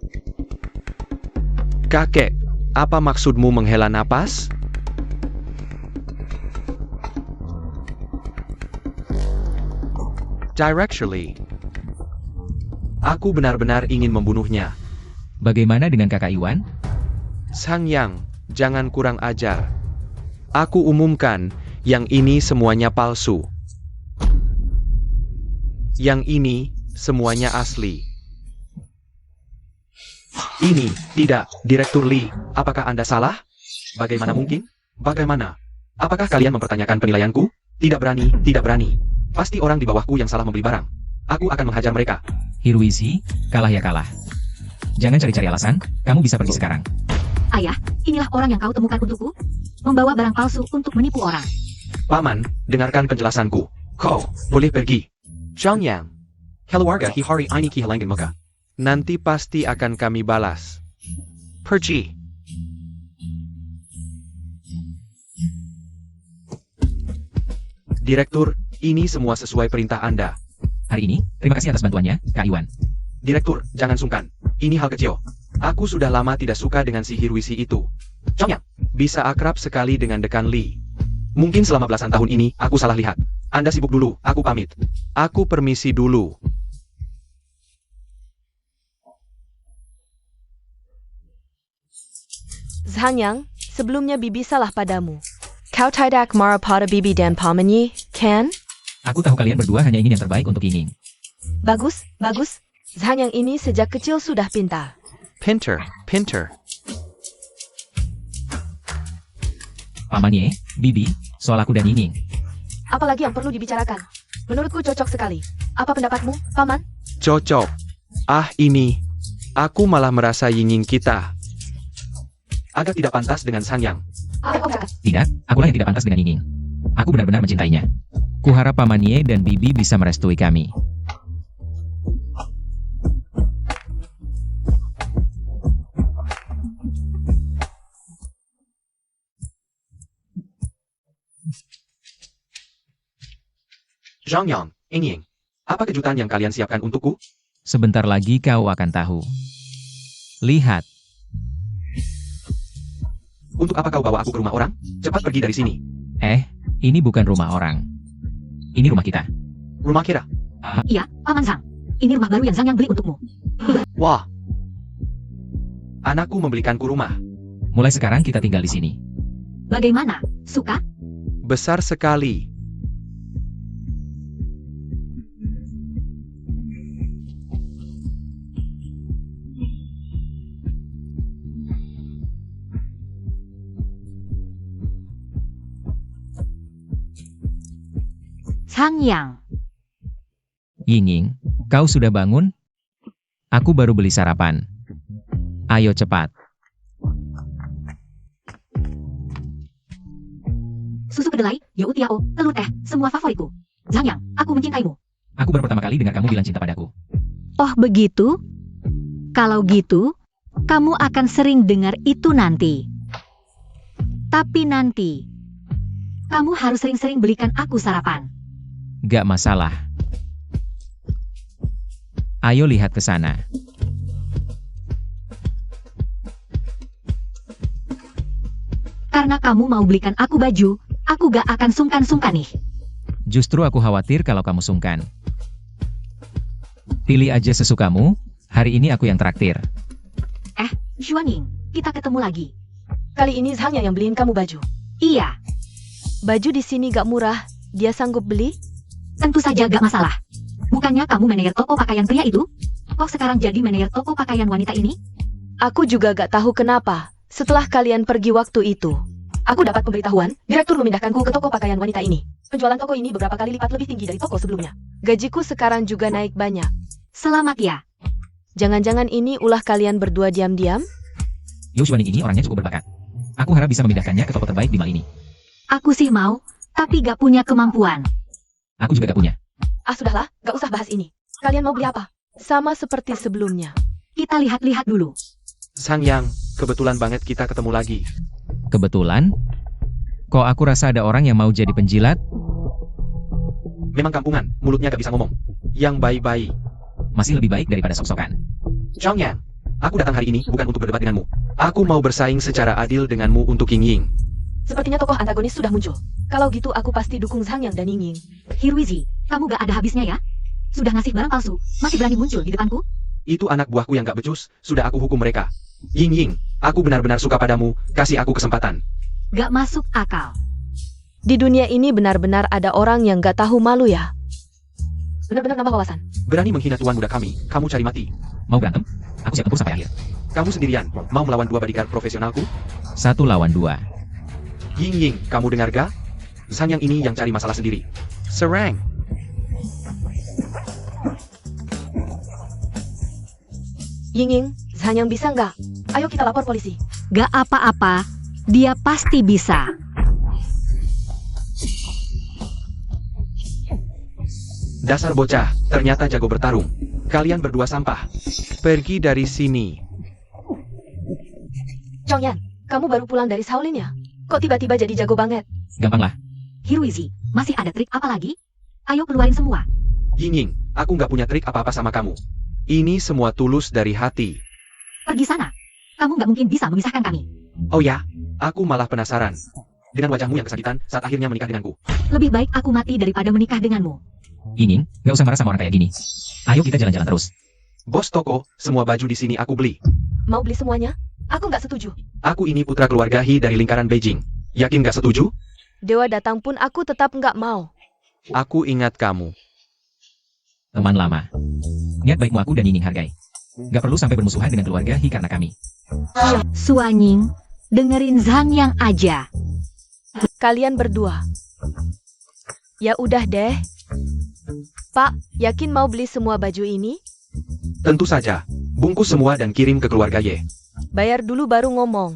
Kakek, apa maksudmu menghela napas? Directly. Aku benar-benar ingin membunuhnya. Bagaimana dengan kakak Iwan? Zhang Yang, jangan kurang ajar. Aku umumkan, yang ini semuanya palsu. Yang ini, semuanya asli. Ini, tidak, Direktur Lee, apakah Anda salah? Bagaimana mungkin? Bagaimana? Apakah kalian mempertanyakan penilaianku? Tidak berani, tidak berani. Pasti orang di bawahku yang salah membeli barang. Aku akan menghajar mereka. Hiruishi, kalah ya kalah. Jangan cari-cari alasan, kamu bisa pergi sekarang. Ayah, inilah orang yang kau temukan untukku. Membawa barang palsu untuk menipu orang. Paman, dengarkan penjelasanku. Kau boleh pergi. Zhang Yang. Keluarga hari ini kehilangan muka. Nanti pasti akan kami balas. Pergi. Direktur, ini semua sesuai perintah Anda. Hari ini, terima kasih atas bantuannya, Kak Iwan. Direktur, jangan sungkan. Ini hal kecil. Aku sudah lama tidak suka dengan sihir wisi itu. Zhang Yang, bisa akrab sekali dengan Dekan Li. Mungkin selama belasan tahun ini, aku salah lihat. Anda sibuk dulu, aku pamit. Aku permisi dulu. Zhang Yang, sebelumnya Bibi salah padamu. Kau tidak marah pada Bibi dan pamannya, kan? Aku tahu kalian berdua hanya ingin yang terbaik untuk Yinging. Bagus, bagus. Zhang Yang ini sejak kecil sudah pintar. Pinter, pinter. Pamannya, Bibi, soal aku dan Yinging. Apalagi yang perlu dibicarakan? Menurutku cocok sekali. Apa pendapatmu, Paman? Cocok. Ini. Aku malah merasa Yinging kita agak tidak pantas dengan Zhang Yang. Apa kau cakap? Tidak, akulah yang tidak pantas dengan Yinging. Aku benar-benar mencintainya. Kuharap Pamannya dan Bibi bisa merestui kami. Zhang Yang, Ying, apa kejutan yang kalian siapkan untukku? Sebentar lagi kau akan tahu. Lihat, Untuk apa kau bawa aku ke rumah orang? Cepat pergi dari sini. ini bukan rumah orang. Ini rumah kita. Rumah kira. Iya, Paman Zhang. Ini rumah baru yang Zhang Yang beli untukmu. Wah. Anakku membelikanku rumah. Mulai sekarang kita tinggal di sini. Bagaimana? Suka? Besar sekali. Zhang Yang. Yinging, kau sudah bangun? Aku baru beli sarapan. Ayo cepat. Susu kedelai, youtiao, telur teh, semua favoritku. Zhang Yang, aku mencintaimu. Aku baru pertama kali dengar kamu bilang cinta padaku. Oh begitu? Kalau gitu, kamu akan sering dengar itu nanti. Tapi nanti, kamu harus sering-sering belikan aku sarapan. Gak masalah. Ayo lihat ke sana. Karena kamu mau belikan aku baju, aku gak akan sungkan-sungkan nih. Justru aku khawatir kalau kamu sungkan. Pilih aja sesukamu, hari ini aku yang traktir. Xuaning, kita ketemu lagi. Kali ini Zhang Yang yang beliin kamu baju. Iya, Baju di sini gak murah. Dia sanggup beli? tentu saja gak masalah. Bukannya kamu manajer toko pakaian pria itu? Kok sekarang jadi manajer toko pakaian wanita ini? Aku juga gak tahu kenapa. Setelah kalian pergi waktu itu, aku dapat pemberitahuan, direktur memindahkanku ke toko pakaian wanita ini. Penjualan toko ini beberapa kali lipat lebih tinggi dari toko sebelumnya. Gajiku sekarang juga naik banyak. Selamat ya. Jangan-jangan ini ulah kalian berdua diam-diam? Liu Xuaning ini orangnya cukup berbakat. Aku harap bisa memindahkannya ke toko terbaik di mal ini. Aku sih mau, tapi gak punya kemampuan. Aku juga gak punya. Sudahlah, gak usah bahas ini. Kalian mau beli apa? Sama seperti sebelumnya. Kita lihat-lihat dulu. Zhang Yang, kebetulan banget kita ketemu lagi. Kebetulan? Kok aku rasa ada orang yang mau jadi penjilat? Memang kampungan, mulutnya gak bisa ngomong. Yang baik-baik. Masih lebih baik daripada sok-sokan. Zhang Yang, aku datang hari ini bukan untuk berdebat denganmu. Aku mau bersaing secara adil denganmu untuk Ying. Sepertinya tokoh antagonis sudah muncul. Kalau gitu aku pasti dukung Zhang Yang dan Ying. Hirwizi, kamu gak ada habisnya ya? Sudah ngasih barang palsu, masih berani muncul di depanku? Itu anak buahku yang gak becus, sudah aku hukum mereka. Ying, aku benar-benar suka padamu, kasih aku kesempatan. Gak masuk akal. Di dunia ini benar-benar ada orang yang gak tahu malu ya. Benar-benar nambah wawasan. Berani menghina tuan muda kami, kamu cari mati. Mau berantem? Aku siap tempur sampai akhir. Kamu sendirian, mau melawan 2 bodyguard profesionalku? 1 lawan 2. Ying, kamu dengar gak? Zhang Yang ini yang cari masalah sendiri. Serang! Ying, Zhang Yang bisa nggak? Ayo kita lapor polisi. Gak apa-apa, dia pasti bisa. Dasar bocah, ternyata jago bertarung. Kalian berdua sampah. Pergi dari sini. Chongyan, kamu baru pulang dari Shaolin ya? Kok tiba-tiba jadi jago banget? Gampang lah. Hiruizi, masih ada trik apa lagi? Ayo keluarin semua. Ying, aku nggak punya trik apa-apa sama kamu. Ini semua tulus dari hati. Pergi sana. Kamu nggak mungkin bisa memisahkan kami. Oh ya, aku malah penasaran. Dengan wajahmu yang kesakitan saat akhirnya menikah denganku. Lebih baik aku mati daripada menikah denganmu. Ying, gak usah marah sama orang kayak gini. Ayo kita jalan-jalan terus. Bos toko, semua baju di sini aku beli. Mau beli semuanya? Aku nggak setuju. Aku ini putra keluarga He dari lingkaran Beijing. Yakin nggak setuju? Dewa datang pun aku tetap nggak mau. Aku ingat kamu. Teman lama. Niat baikmu aku dan Ying hargai. Gak perlu sampai bermusuhan dengan keluarga He karena kami. Suanying, dengerin Zhang Yang aja. Kalian berdua. Ya udah deh. Pak, yakin mau beli semua baju ini? Tentu saja. Bungkus semua dan kirim ke keluarga Ye. Bayar dulu baru ngomong.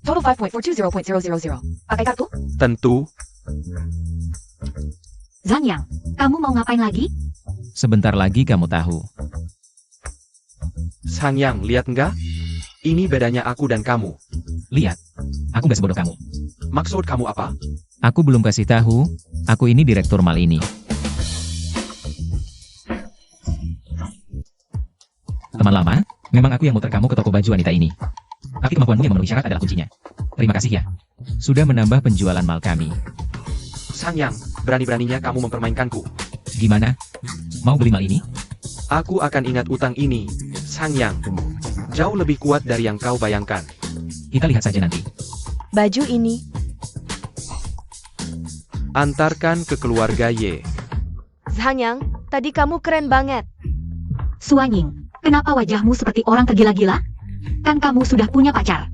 Total 5.420.000. Pakai kartu? Tentu. Zhang Yang, kamu mau ngapain lagi? Sebentar lagi kamu tahu. Sang Yang, lihat nggak? Ini bedanya aku dan kamu. Lihat, aku gak sebodoh kamu. Maksud kamu apa? Aku belum kasih tahu, aku ini direktur mal ini. Teman lama, memang aku yang muter kamu ke toko baju wanita ini. Tapi kemampuanmu yang memenuhi syarat adalah kuncinya. Terima kasih ya. Sudah menambah penjualan mal kami. Sang Yang, berani-beraninya kamu mempermainkanku. Gimana? Mau beli mal ini? Aku akan ingat utang ini, Sang Yang. Jauh lebih kuat dari yang kau bayangkan. Kita lihat saja nanti. Baju ini. Antarkan ke keluarga Ye. Zhang, tadi kamu keren banget. Suanying, kenapa wajahmu seperti orang tergila-gila? Kan kamu sudah punya pacar.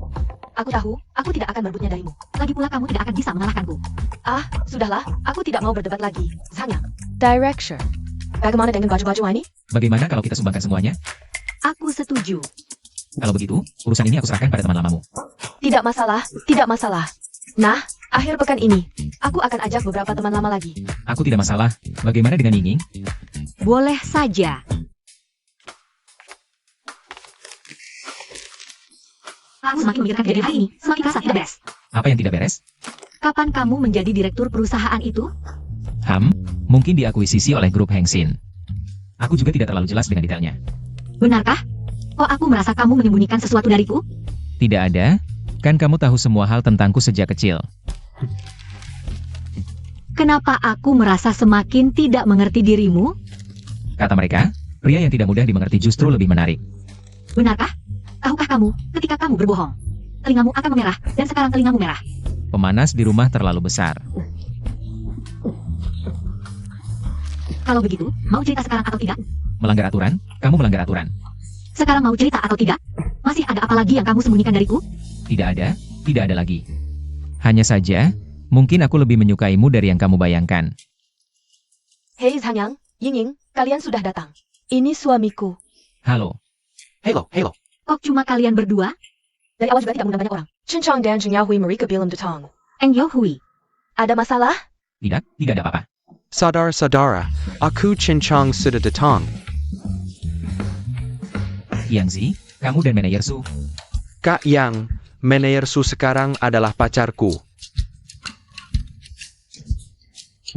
Aku tahu, aku tidak akan merebutnya darimu. Lagi pula kamu tidak akan bisa mengalahkanku. Ah, sudahlah, aku tidak mau berdebat lagi. Zhang, Direction. Bagaimana dengan baju-baju ini? Bagaimana kalau kita sumbangkan semuanya? Aku setuju. Kalau begitu, urusan ini aku serahkan pada teman lamamu. Tidak masalah, tidak masalah. Nah, akhir pekan ini, aku akan ajak beberapa teman lama lagi. Aku tidak masalah. Bagaimana dengan Ying? Boleh saja. Aku semakin memikirkan kejadian hari ini, semakin rasa tidak beres. Apa yang tidak beres? Kapan kamu menjadi direktur perusahaan itu? Mungkin diakuisisi oleh grup Heng Sin. Aku juga tidak terlalu jelas dengan detailnya. Benarkah? Oh, aku merasa kamu menyembunyikan sesuatu dariku? Tidak ada, kan kamu tahu semua hal tentangku sejak kecil. Kenapa aku merasa semakin tidak mengerti dirimu? Kata mereka, pria yang tidak mudah dimengerti justru lebih menarik. Benarkah? Tahukah kamu, ketika kamu berbohong, telingamu akan memerah, dan sekarang telingamu merah. Pemanas di rumah terlalu besar. Kalau begitu, mau cerita sekarang atau tidak? Melanggar aturan? Kamu melanggar aturan. Sekarang mau cerita atau tidak? Masih ada apa lagi yang kamu sembunyikan dariku? Tidak ada lagi. Hanya saja, mungkin aku lebih menyukaimu dari yang kamu bayangkan. Hei Zhang, Ying, kalian sudah datang. Ini suamiku. Halo, Halo. Kok cuma kalian berdua? Dari awal juga tidak mengundang banyak orang. Chen Chong dan Zheng Yahui Marika Bilam Detong. Eng Yo Hui. Ada masalah? tidak ada apa-apa. Saudara-saudara, aku Cincang sudah datang. Yang Zi, kamu dan manajer Su. Kak Yang, manajer Su sekarang adalah pacarku.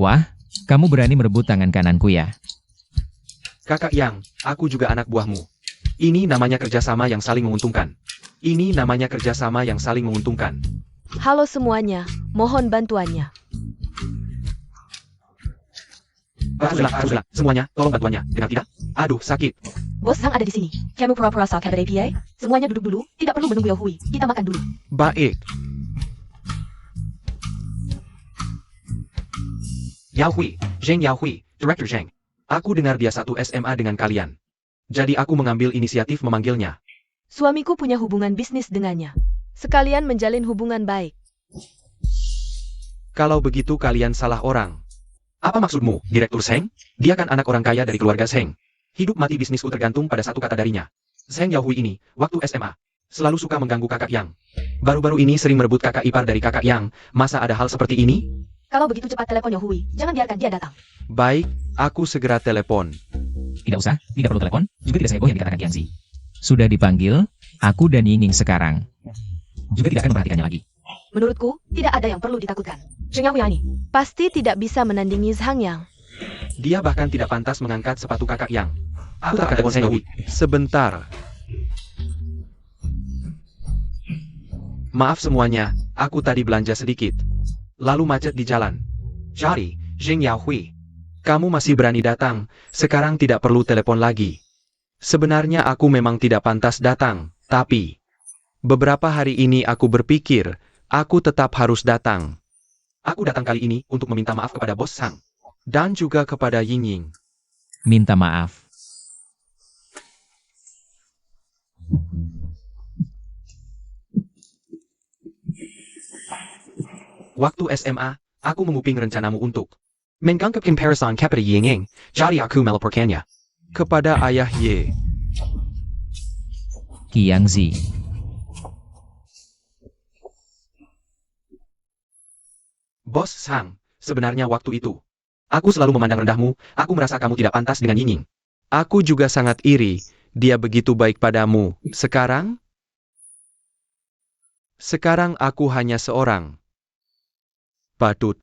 Wah, kamu berani merebut tangan kananku ya? Kakak Yang, aku juga anak buahmu. Ini namanya kerjasama yang saling menguntungkan. Halo semuanya, mohon bantuannya. Harus bilang, semuanya, tolong bantuannya. Dengar tidak? Aduh, sakit. Bos Zhang ada di sini. Kamu pura-pura sok kabar APA? Semuanya duduk dulu, tidak perlu menunggu Yahui. Kita makan dulu. Baik. Yahui, Zheng Yahui, Director Zheng. Aku dengar dia satu SMA dengan kalian. Jadi aku mengambil inisiatif memanggilnya. Suamiku punya hubungan bisnis dengannya. Sekalian menjalin hubungan baik. Kalau begitu kalian salah orang. Apa maksudmu, Direktur Zheng? Dia kan anak orang kaya dari keluarga Zheng. Hidup mati bisnisku tergantung pada satu kata darinya. Zheng Yaohui ini, waktu SMA, selalu suka mengganggu kakak Yang. Baru-baru ini sering merebut kakak ipar dari kakak Yang, masa ada hal seperti ini? Kalau begitu cepat telepon Yaohui, jangan biarkan dia datang. Baik, aku segera telepon. Tidak usah, tidak perlu telepon, juga tidak seheboh yang dikatakan Yang Zi. Sudah dipanggil, aku dan Ying sekarang. Juga tidak akan memperhatikannya lagi. Menurutku, tidak ada yang perlu ditakutkan. Zheng Yaohui ini pasti tidak bisa menandingi Zhang Yang. Dia bahkan tidak pantas mengangkat sepatu kakak Yang. Aku tak akan telepon Zheng Yaohui. Sebentar. Maaf semuanya, aku tadi belanja sedikit. Lalu macet di jalan. Jadi, Zheng Yaohui, kamu masih berani datang, sekarang tidak perlu telepon lagi. Sebenarnya aku memang tidak pantas datang, tapi beberapa hari ini aku berpikir, aku tetap harus datang. Aku datang kali ini untuk meminta maaf kepada Bos Sang. Dan juga kepada Ying Ying. Minta maaf. Waktu SMA, aku menguping rencanamu untuk menganggap comparison kepada Ying Ying, jadi aku melaporkannya kepada ayah Ye. Yang Zi. Bos Sang, sebenarnya waktu itu, aku selalu memandang rendahmu, aku merasa kamu tidak pantas dengan Ying Ying. Aku juga sangat iri, dia begitu baik padamu. Sekarang aku hanya seorang badut.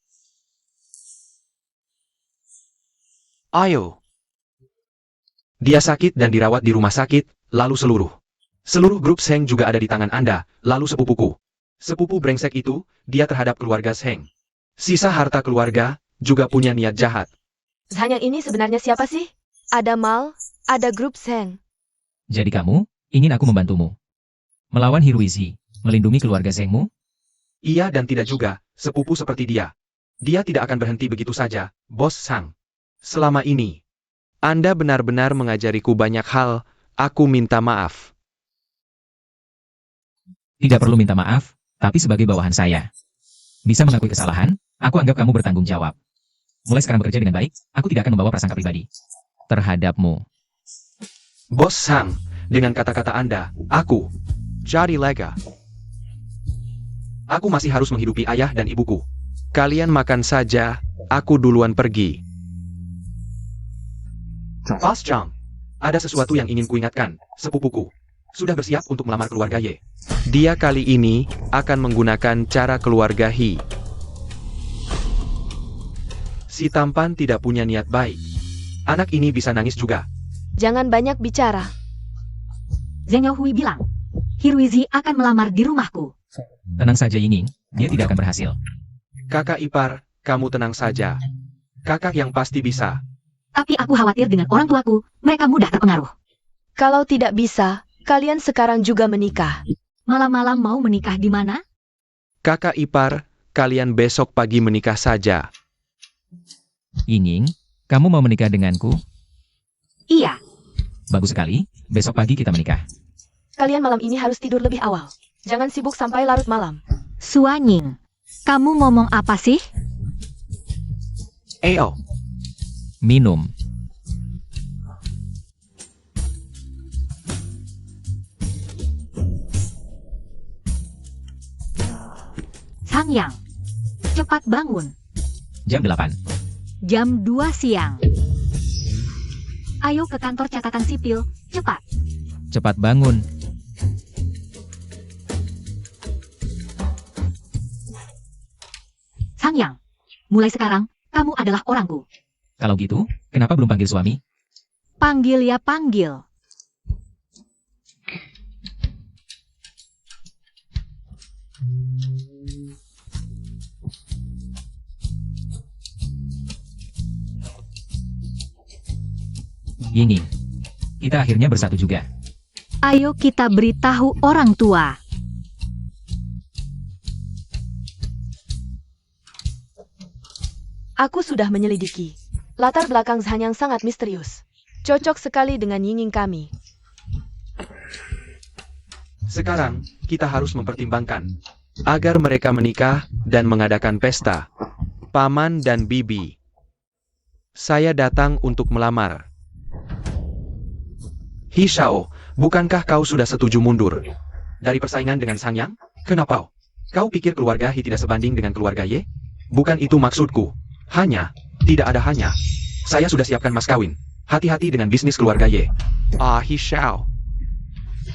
Ayo. Dia sakit dan dirawat di rumah sakit, lalu seluruh grup Zheng juga ada di tangan Anda, lalu sepupuku. Sepupu brengsek itu, dia terhadap keluarga Zheng. Sisa harta keluarga, juga punya niat jahat. Zhang Yang ini sebenarnya siapa sih? Ada Mal, ada grup Zheng. Jadi kamu, ingin aku membantumu. Melawan Hiruizi, melindungi keluarga Zhengmu? Iya dan tidak juga, sepupu seperti dia. Dia tidak akan berhenti begitu saja, Bos Sang. Selama ini, Anda benar-benar mengajariku banyak hal, aku minta maaf. Tidak perlu minta maaf, tapi sebagai bawahan saya. Bisa mengakui kesalahan, aku anggap kamu bertanggung jawab. Mulai sekarang bekerja dengan baik, aku tidak akan membawa prasangka pribadi terhadapmu. Bos Sang, dengan kata-kata Anda, aku jadi lega. Aku masih harus menghidupi ayah dan ibuku. Kalian makan saja, aku duluan pergi. Bos Chang, ada sesuatu yang ingin kuingatkan, sepupuku. Sudah bersiap untuk melamar keluarga Ye. Dia kali ini akan menggunakan cara keluarga He. Si tampan tidak punya niat baik. Anak ini bisa nangis juga. Jangan banyak bicara. Zheng Yaohui bilang, Hiruizi akan melamar di rumahku. Tenang saja Ying Ying, dia tidak akan berhasil. Kakak ipar, kamu tenang saja. Kakak yang pasti bisa. Tapi aku khawatir dengan orang tuaku, mereka mudah terpengaruh. Kalau tidak bisa, kalian sekarang juga menikah. Malam-malam mau menikah di mana? Kakak ipar, kalian besok pagi menikah saja. Ying Ying, kamu mau menikah denganku? Iya, Bagus sekali, besok pagi kita menikah. Kalian malam ini harus tidur lebih awal. Jangan sibuk sampai larut malam. Suanying. Kamu ngomong apa sih? Ayo, Minum. Sang Yang. Cepat bangun. Jam 8. Jam 2 siang. Ayo ke kantor catatan sipil, cepat. Cepat bangun. Sang Yang. Mulai sekarang, kamu adalah orangku. Kalau gitu, kenapa belum panggil suami? Panggil ya panggil. Ying Ying, kita akhirnya bersatu juga. Ayo kita beritahu orang tua. Aku sudah menyelidiki. Latar belakang Zhang Yang sangat misterius. Cocok sekali dengan Ying Ying kami. sekarang kita harus mempertimbangkan agar mereka menikah dan mengadakan pesta. Paman dan bibi, saya datang untuk melamar Hi Shao, bukankah kau sudah setuju mundur dari persaingan dengan Sang Yang? Kenapa? Kau pikir keluarga Hi tidak sebanding dengan keluarga Ye? Bukan itu maksudku. Hanya, tidak ada hanya. Saya sudah siapkan mas kawin. Hati-hati dengan bisnis keluarga Ye. Hi Shao.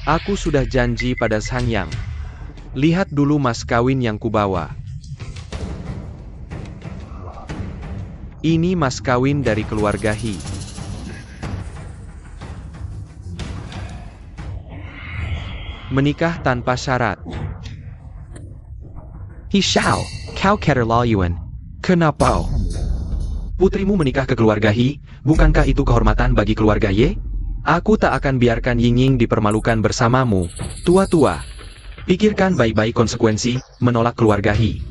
Aku sudah janji pada Sang Yang. Lihat dulu mas kawin yang kubawa. Ini mas kawin dari keluarga Hi. Menikah tanpa syarat. Hi Shao, kau keterlaluan. Kenapa? Putrimu menikah ke keluarga Hi, bukankah itu kehormatan bagi keluarga Ye? Aku tak akan biarkan Ying-Ying dipermalukan bersamamu, tua-tua. Pikirkan baik-baik konsekuensi menolak keluarga Hi.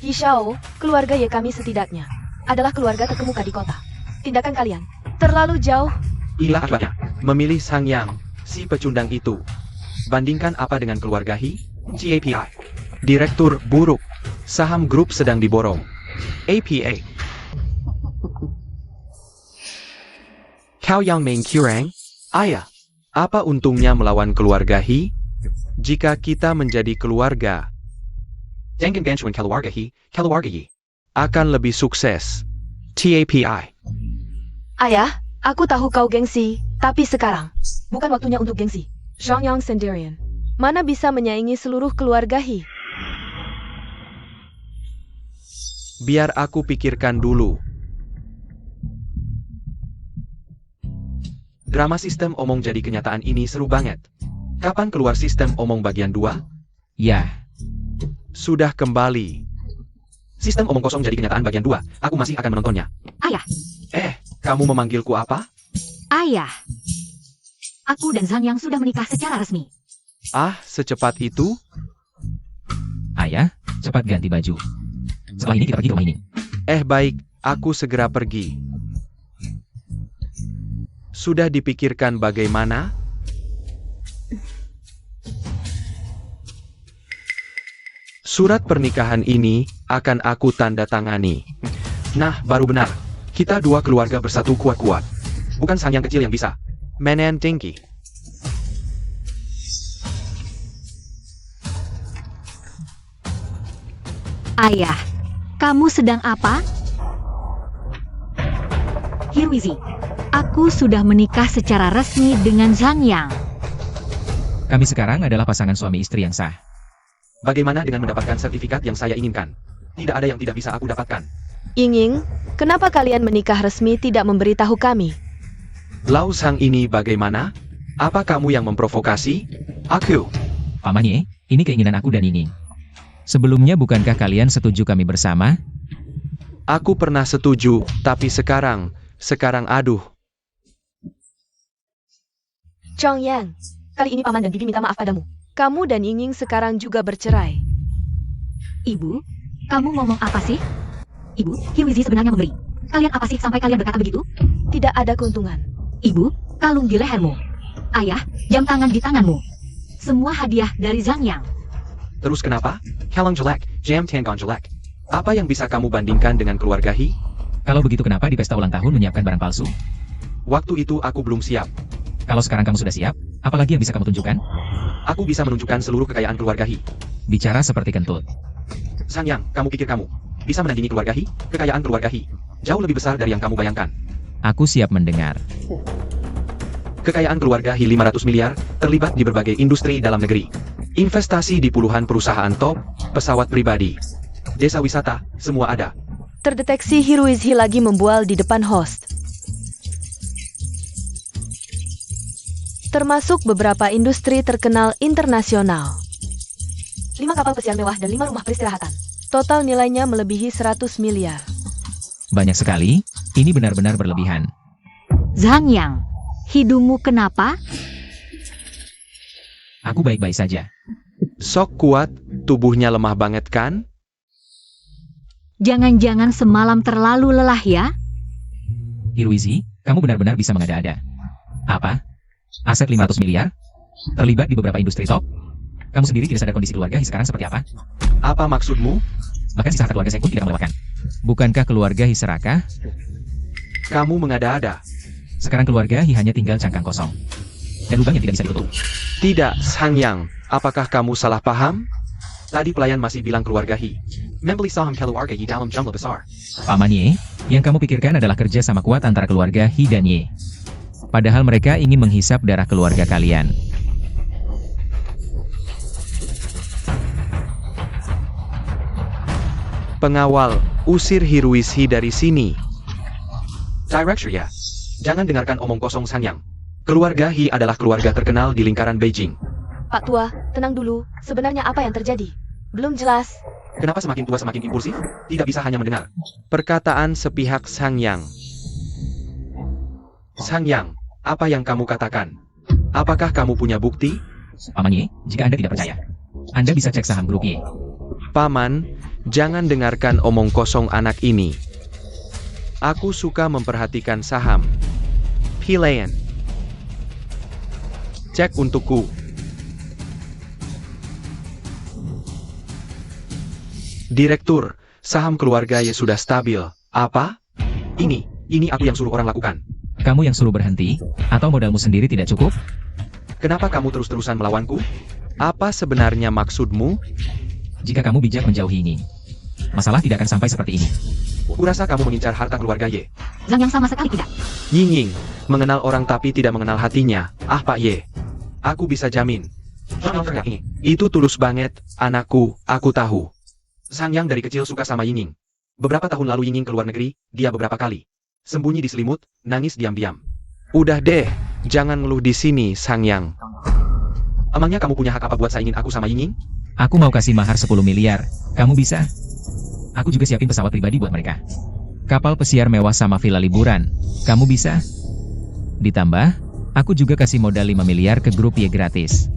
Hi Shao, keluarga Ye kami setidaknya adalah keluarga terkemuka di kota. Tindakan kalian terlalu jauh. Inilah akibatnya, memilih Sang Yang, si pecundang itu. Bandingkan apa dengan keluarga Hi? GAPI. Direktur buruk. Saham grup sedang diborong. APA. Kau yang main curang? Ayah, apa untungnya melawan keluarga Hi? Jika kita menjadi keluarga, jangan bantuin keluarga Hi akan lebih sukses. TAPI. Ayah, aku tahu kau gengsi, tapi sekarang bukan waktunya untuk gengsi. Zhang Yang sendirian. Mana bisa menyaingi seluruh keluarga Hi? Biar aku pikirkan dulu. Drama sistem omong jadi kenyataan ini seru banget. Kapan keluar sistem omong bagian 2? Ya, Sudah kembali. Sistem omong kosong jadi kenyataan bagian 2. Aku masih akan menontonnya. Ayah, Kamu memanggilku apa? ayah. Aku dan Zhang Yang sudah menikah secara resmi. Secepat itu? ayah, cepat ganti baju. Setelah ini kita pergi ke rumah ini. Baik, aku segera pergi. Sudah dipikirkan bagaimana? Surat pernikahan ini akan aku tanda tangani. Nah, baru benar. Kita dua keluarga bersatu kuat-kuat. Bukan Sang Yang kecil yang bisa. Menen tinggi. Ayah, kamu sedang apa? Hirwizi, aku sudah menikah secara resmi dengan Zhang Yang. Kami sekarang adalah pasangan suami istri yang sah. Bagaimana dengan mendapatkan sertifikat yang saya inginkan? Tidak ada yang tidak bisa aku dapatkan. Ying-Ying, kenapa kalian menikah resmi tidak memberitahu kami? Lau Sang ini bagaimana? Apa kamu yang memprovokasi? Aku. Paman Ye, ini keinginan aku dan Ying-Ying. Sebelumnya bukankah kalian setuju kami bersama? Aku pernah setuju, tapi sekarang aduh. Zhang Yang, kali ini Paman dan Bibi minta maaf padamu. Kamu dan Ying-Ying sekarang juga bercerai. Ibu, kamu ngomong apa sih? Ibu, Hirwizi sebenarnya memberi. Kalian apa sih sampai kalian berkata begitu? Tidak ada keuntungan. Ibu, kalung di lehermu. Ayah, jam tangan di tanganmu. Semua hadiah dari Zhang Yang. Terus kenapa? Kalung jelek, jam tangan jelek. Apa yang bisa kamu bandingkan dengan keluarga Hi? Kalau begitu kenapa di pesta ulang tahun menyiapkan barang palsu? Waktu itu aku belum siap. Kalau sekarang kamu sudah siap, apalagi yang bisa kamu tunjukkan? Aku bisa menunjukkan seluruh kekayaan keluarga Hi. Bicara seperti kentut. Sang Yang, kamu pikir kamu bisa menandingi keluarga Hi? Kekayaan keluarga Hi jauh lebih besar dari yang kamu bayangkan. Aku siap mendengar. Kekayaan keluarga Hi 500 miliar, terlibat di berbagai industri dalam negeri. Investasi di puluhan perusahaan top, pesawat pribadi, desa wisata, semua ada. Terdeteksi Hirwizi lagi membual di depan host. Termasuk beberapa industri terkenal internasional. 5 kapal pesiar mewah dan 5 rumah peristirahatan. Total nilainya melebihi 100 miliar. Banyak sekali, ini benar-benar berlebihan. Zhang Yang, hidungmu kenapa? Aku baik-baik saja. Sok kuat, tubuhnya lemah banget kan? Jangan-jangan semalam terlalu lelah ya? Hirwizi, kamu benar-benar bisa mengada-ada. Apa? Aset 500 miliar? Terlibat di beberapa industri top? Kamu sendiri tidak sadar kondisi keluarga Hi sekarang seperti apa? Apa maksudmu? Bahkan sisa harta keluarga saya pun tidak melewatkan. Bukankah keluarga Hi serakah? Kamu mengada-ada. Sekarang keluarga Hi hanya tinggal cangkang kosong. dan lubang yang tidak bisa ditutup. Tidak, Sangyang. Apakah kamu salah paham? Tadi pelayan masih bilang keluarga He. Membeli saham keluarga He dalam jumlah besar. Paman Ye, yang kamu pikirkan adalah kerja sama kuat antara keluarga He dan Ye. Padahal mereka ingin menghisap darah keluarga kalian. Pengawal, usir Hiruis He dari sini. Director ya. Jangan dengarkan omong kosong Sangyang. Keluarga He adalah keluarga terkenal di lingkaran Beijing. Pak Tua, tenang dulu. Sebenarnya apa yang terjadi? Belum jelas. Kenapa semakin tua semakin impulsif? Tidak bisa hanya mendengar. Perkataan sepihak Sangyang. Sangyang, apa yang kamu katakan? Apakah kamu punya bukti? Paman Ye, jika Anda tidak percaya, Anda bisa cek saham grup Ye. Paman, jangan dengarkan omong kosong anak ini. Aku suka memperhatikan saham. Pilayan. Cek untukku. Direktur, saham keluarga Ye sudah stabil. Apa? Ini aku yang suruh orang lakukan. Kamu yang suruh berhenti, atau modalmu sendiri tidak cukup? Kenapa kamu terus-terusan melawanku? Apa sebenarnya maksudmu? Jika kamu bijak menjauhi ini, masalah tidak akan sampai seperti ini. Kurasa kamu mengincar harta keluarga Ye. Zhang yang sama sekali tidak. Ying, mengenal orang tapi tidak mengenal hatinya. Ah Pak Ye, aku bisa jamin. Itu tulus banget, anakku, aku tahu. Sangyang dari kecil suka sama Ying. Beberapa tahun lalu Ying keluar negeri, dia beberapa kali. Sembunyi di selimut, nangis diam-diam. Udah deh, jangan ngeluh di sini, Sangyang. Emangnya kamu punya hak apa buat saingin aku sama Ying? Aku mau kasih mahar 10 miliar. Kamu bisa? Aku juga siapin pesawat pribadi buat mereka. Kapal pesiar mewah sama villa liburan. Kamu bisa? Ditambah, aku juga kasih modal 5 miliar ke grup Ye gratis.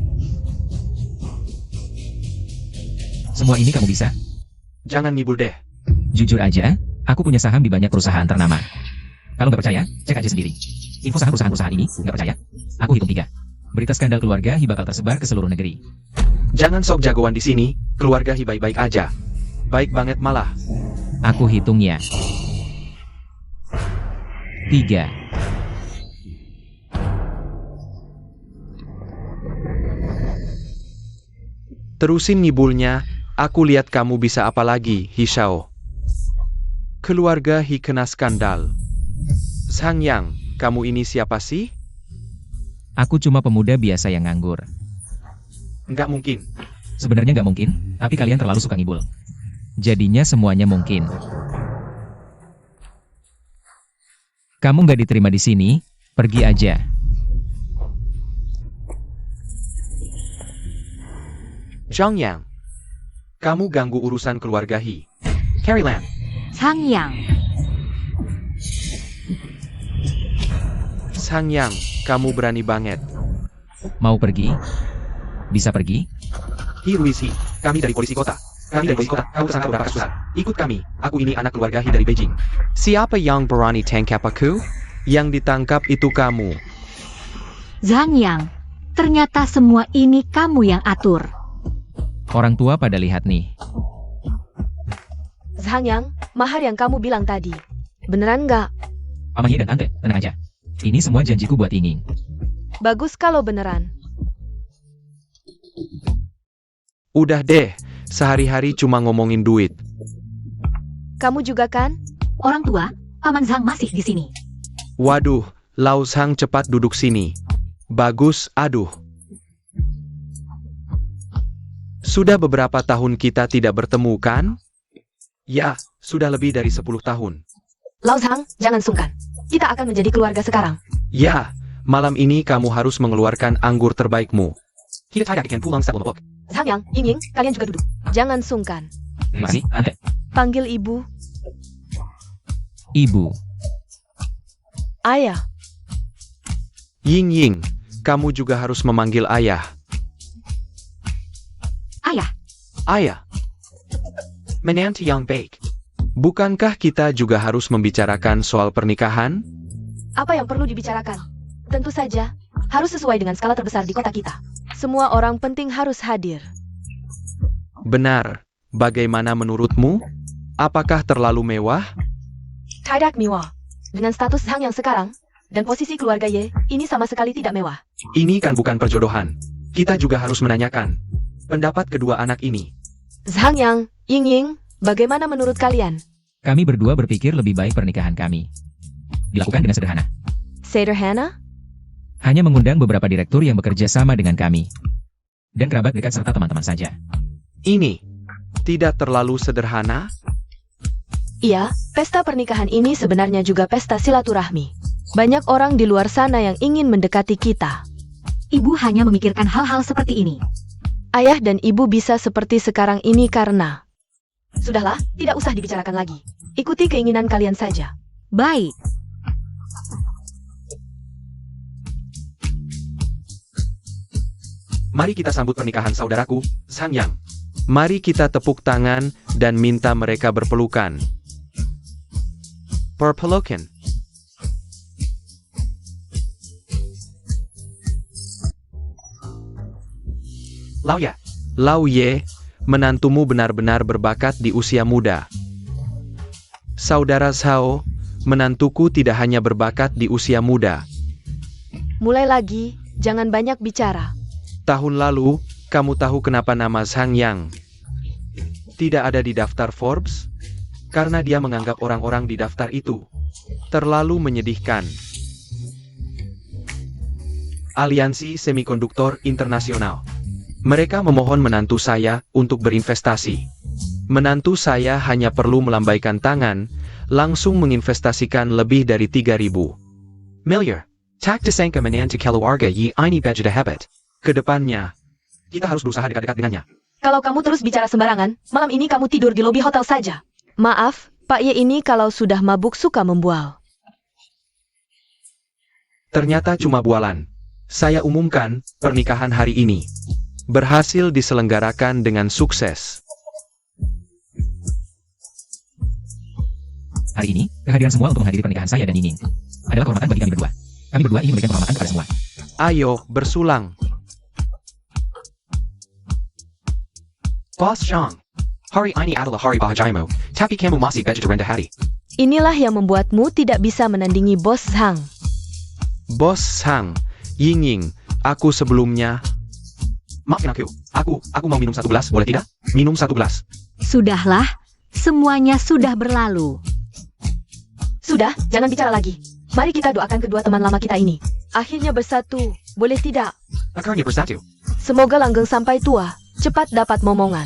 Semua ini kamu bisa? Jangan ngibul deh. Jujur aja, aku punya saham di banyak perusahaan ternama. Kalau nggak percaya, cek aja sendiri. Info saham perusahaan-perusahaan ini, nggak percaya? Aku hitung 3. Berita skandal keluarga He bakal tersebar ke seluruh negeri. Jangan sok jagoan di sini, keluarga He baik-baik aja. Baik banget malah. Aku hitungnya. 3. Terusin ngibulnya, aku lihat kamu bisa apa lagi, Hishao. Keluarga He kena skandal. Sangyang, kamu ini siapa sih? Aku cuma pemuda biasa yang nganggur. Nggak mungkin. Sebenarnya nggak mungkin, tapi kalian terlalu suka ngibul. Jadinya semuanya mungkin. Kamu nggak diterima di sini, pergi aja. Zhang Yang, kamu ganggu urusan keluarga He. Carrie Lam, Sangyang. Sangyang, kamu berani banget. Mau pergi? Bisa pergi? Hiruisi, kami dari polisi kota. Kami dari polisi kota, kamu tersangka beberapa kasus besar. Ikut kami, aku ini anak keluarga He dari Beijing. Siapa yang berani tangkap aku? Yang ditangkap itu kamu. Zhang Yang, ternyata semua ini kamu yang atur. Orang tua pada lihat nih. Sangyang, mahar yang kamu bilang tadi. Beneran nggak? Paman Ye dan Tante, tenang aja. Ini semua janjiku buat Ying. Bagus kalau beneran. Udah deh, sehari-hari cuma ngomongin duit. Kamu juga kan? Orang tua, Paman Zhang masih di sini. Waduh, Lao Sang cepat duduk sini. Bagus, aduh. Sudah beberapa tahun kita tidak bertemu kan? Ya, sudah lebih dari 10 tahun. Lao Zhang, jangan sungkan. Kita akan menjadi keluarga sekarang. Ya, malam ini kamu harus mengeluarkan anggur terbaikmu. Kita tidak akan pulang setelah bobok. Sangyang, Ying, kalian juga duduk. Jangan sungkan. Terima kasih, Tante. Panggil ibu. Ibu. Ayah. Ying, kamu juga harus memanggil ayah. Ayah, Ayah. Menantu yang baik. Bukankah kita juga harus membicarakan soal pernikahan? Apa yang perlu dibicarakan? Tentu saja, harus sesuai dengan skala terbesar di kota kita. Semua orang penting harus hadir. Benar. Bagaimana menurutmu? Apakah terlalu mewah? Tidak mewah. Dengan status Zhang yang sekarang, Dan posisi keluarga Ye, ini sama sekali tidak mewah. Ini kan bukan perjodohan. Kita juga harus menanyakan pendapat kedua anak ini. Zhang Yang, Ying Ying, bagaimana menurut kalian? Kami berdua berpikir lebih baik pernikahan kami dilakukan dengan sederhana. Sederhana? Hanya mengundang beberapa direktur yang bekerja sama dengan kami. Dan kerabat dekat serta teman-teman saja. Ini tidak terlalu sederhana? Iya, pesta pernikahan ini sebenarnya juga pesta silaturahmi. Banyak orang di luar sana yang ingin mendekati kita. Ibu hanya memikirkan hal-hal seperti ini. Ayah dan ibu bisa seperti sekarang ini karena... Sudahlah, tidak usah dibicarakan lagi. Ikuti keinginan kalian saja. Baik. Mari kita sambut pernikahan saudaraku, Zhang Yang. Mari kita tepuk tangan dan minta mereka berpelukan. Berpelukan. Lau Ye, menantumu benar-benar berbakat di usia muda. Saudara Zhao, menantuku tidak hanya berbakat di usia muda. Mulai lagi, jangan banyak bicara. Tahun lalu, kamu tahu kenapa nama Zhang Yang tidak ada di daftar Forbes? Karena dia menganggap orang-orang di daftar itu terlalu menyedihkan. Aliansi Semikonduktor Internasional. Mereka memohon menantu saya untuk berinvestasi. Menantu saya hanya perlu melambaikan tangan, langsung menginvestasikan lebih dari 3.000 miliar. Tak disangka menantu keluarga Yi ini budget habit. Kedepannya, kita harus berusaha dekat-dekat dengannya. Kalau kamu terus bicara sembarangan, malam ini kamu tidur di lobi hotel saja. Maaf, Pak Ye ini kalau sudah mabuk suka membual. Ternyata cuma bualan. Saya umumkan, pernikahan hari ini berhasil diselenggarakan dengan sukses. Hari ini, kehadiran semua untuk menghadiri pernikahan saya dan Ying adalah kehormatan bagi kami berdua. Kami berdua ingin memberikan kehormatan kepada semua. Ayo, bersulang. Boss Zhang. Hari ini adalah hari bahagiamu, tapi kamu masih begitu rendah hati. Inilah yang membuatmu tidak bisa menandingi Bos Zhang. Bos Zhang, Ying, aku sebelumnya... Maafin aku mau minum 1 gelas, boleh tidak? Minum 1 gelas. Sudahlah, semuanya sudah berlalu. Sudah, jangan bicara lagi. Mari kita doakan kedua teman lama kita ini. Akhirnya bersatu, boleh tidak? Akhirnya bersatu. Semoga langgeng sampai tua, cepat dapat momongan.